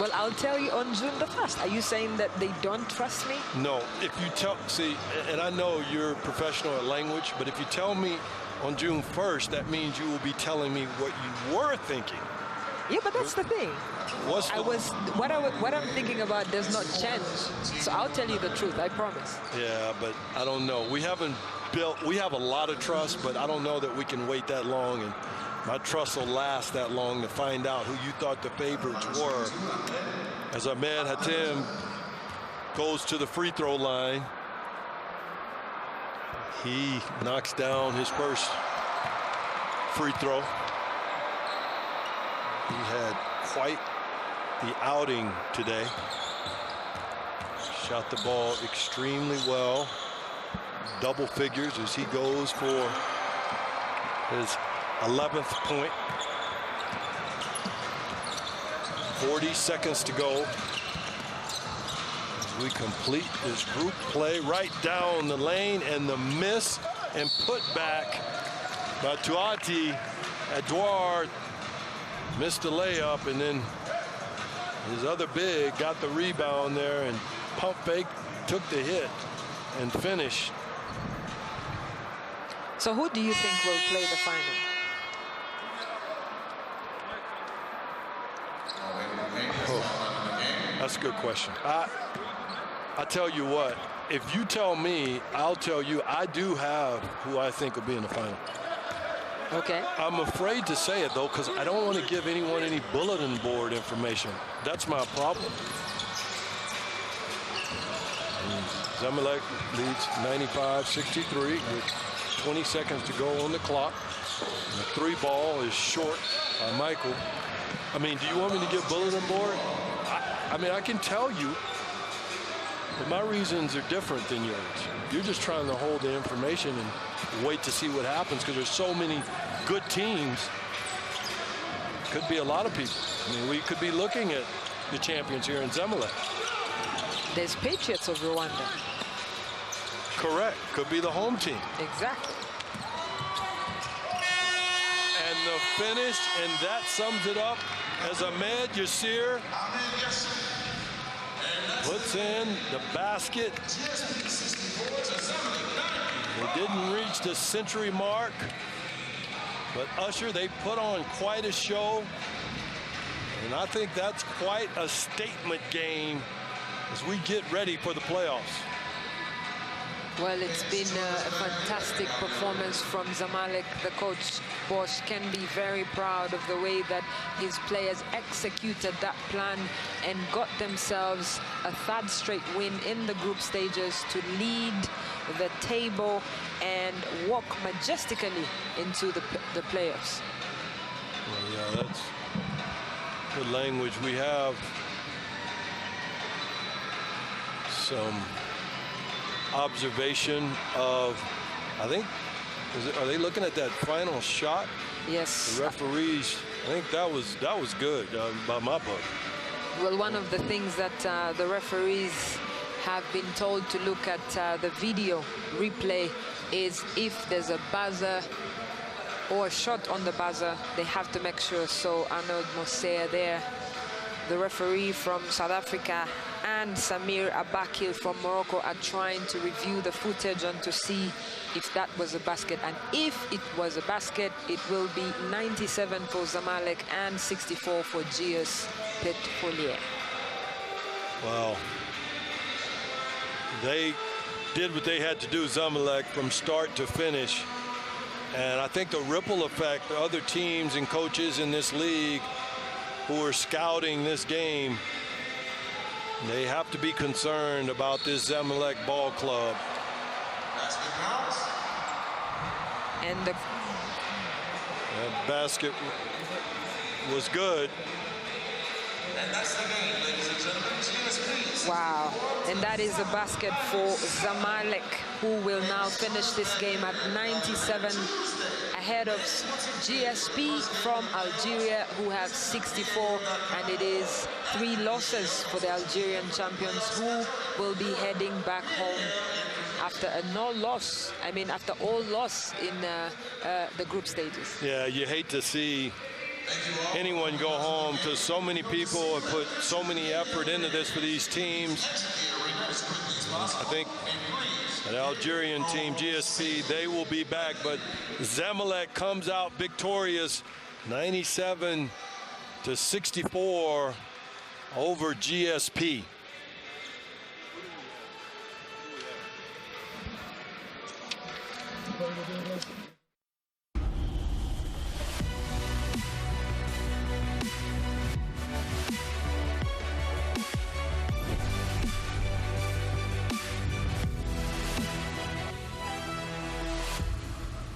Well, I'll tell you on June the 1st. Are you saying that they don't trust me? No. If you tell, see, and I know you're professional at language, but if you tell me on June 1st, that means you will be telling me what you were thinking. Yeah, but that's the thing. What I'm thinking about does not change. So I'll tell you the truth, I promise. Yeah, but I don't know. We have a lot of trust, but I don't know that we can wait that long, and my trust will last that long to find out who you thought the favorites were. As Ahmed Hatem goes to the free throw line, he knocks down his first free throw. He had quite the outing today. Shot the ball extremely well. Double figures as he goes for his 11th point. 40 seconds to go. As we complete this group play right down the lane, and the miss and put back by Tuati. Edouard missed the layup, and then his other big got the rebound there and pump fake, took the hit and finished. So who do you think will play the final? Oh, that's a good question. I tell you what, if you tell me, I'll tell you I do have who I think will be in the final. Okay. I'm afraid to say it, though, because I don't want to give anyone any bulletin board information. That's my problem. Zamalek leads 95-63 with 20 seconds to go on the clock. The three ball is short by Michael. I mean, do you want me to give bulletin board? I mean, I can tell you, but my reasons are different than yours. You're just trying to hold the information and wait to see what happens because there's so many good teams. Could be a lot of people. I mean, we could be looking at the champions here in Zamalek. There's Patriots of Rwanda. Correct. Could be the home team. Exactly. And the finish, and that sums it up as Ahmed Yassir puts in the basket. They didn't reach the century mark, but Usher, they put on quite a show. And I think that's quite a statement game as we get ready for the playoffs. Well, it's been a fantastic performance from Zamalek. The coach, Bosch, can be very proud of the way that his players executed that plan and got themselves a third straight win in the group stages to lead the table and walk majestically into the playoffs. Well, yeah, that's good language. We have some observation of, I think, are they looking at that final shot? Yes. The referees, I think that was good by my book. Well, one of the things that the referees have been told to look at the video replay is if there's a buzzer or a shot on the buzzer, they have to make sure. So Arnold Mosea there, the referee from South Africa, and Samir Abakil from Morocco are trying to review the footage and to see if that was a basket. And if it was a basket, it will be 97 for Zamalek and 64 for GS Pétroliers. Wow. They did what they had to do, Zamalek, from start to finish. And I think the ripple effect, the other teams and coaches in this league who are scouting this game, they have to be concerned about this Zamalek ball club. And the that basket was good. And that's the game, ladies and gentlemen. wow. And that is a basket for Zamalek, who will now finish this game at 97, ahead of GSP from Algeria, who have 64, and it is 3 losses for the Algerian champions, who will be heading back home after a no loss. I mean, after all loss in the group stages. Yeah, you hate to see anyone go home because so many people have put so many effort into this for these teams. I think an Algerian team, GSP, they will be back, but Zamalek comes out victorious, 97-64 over GSP.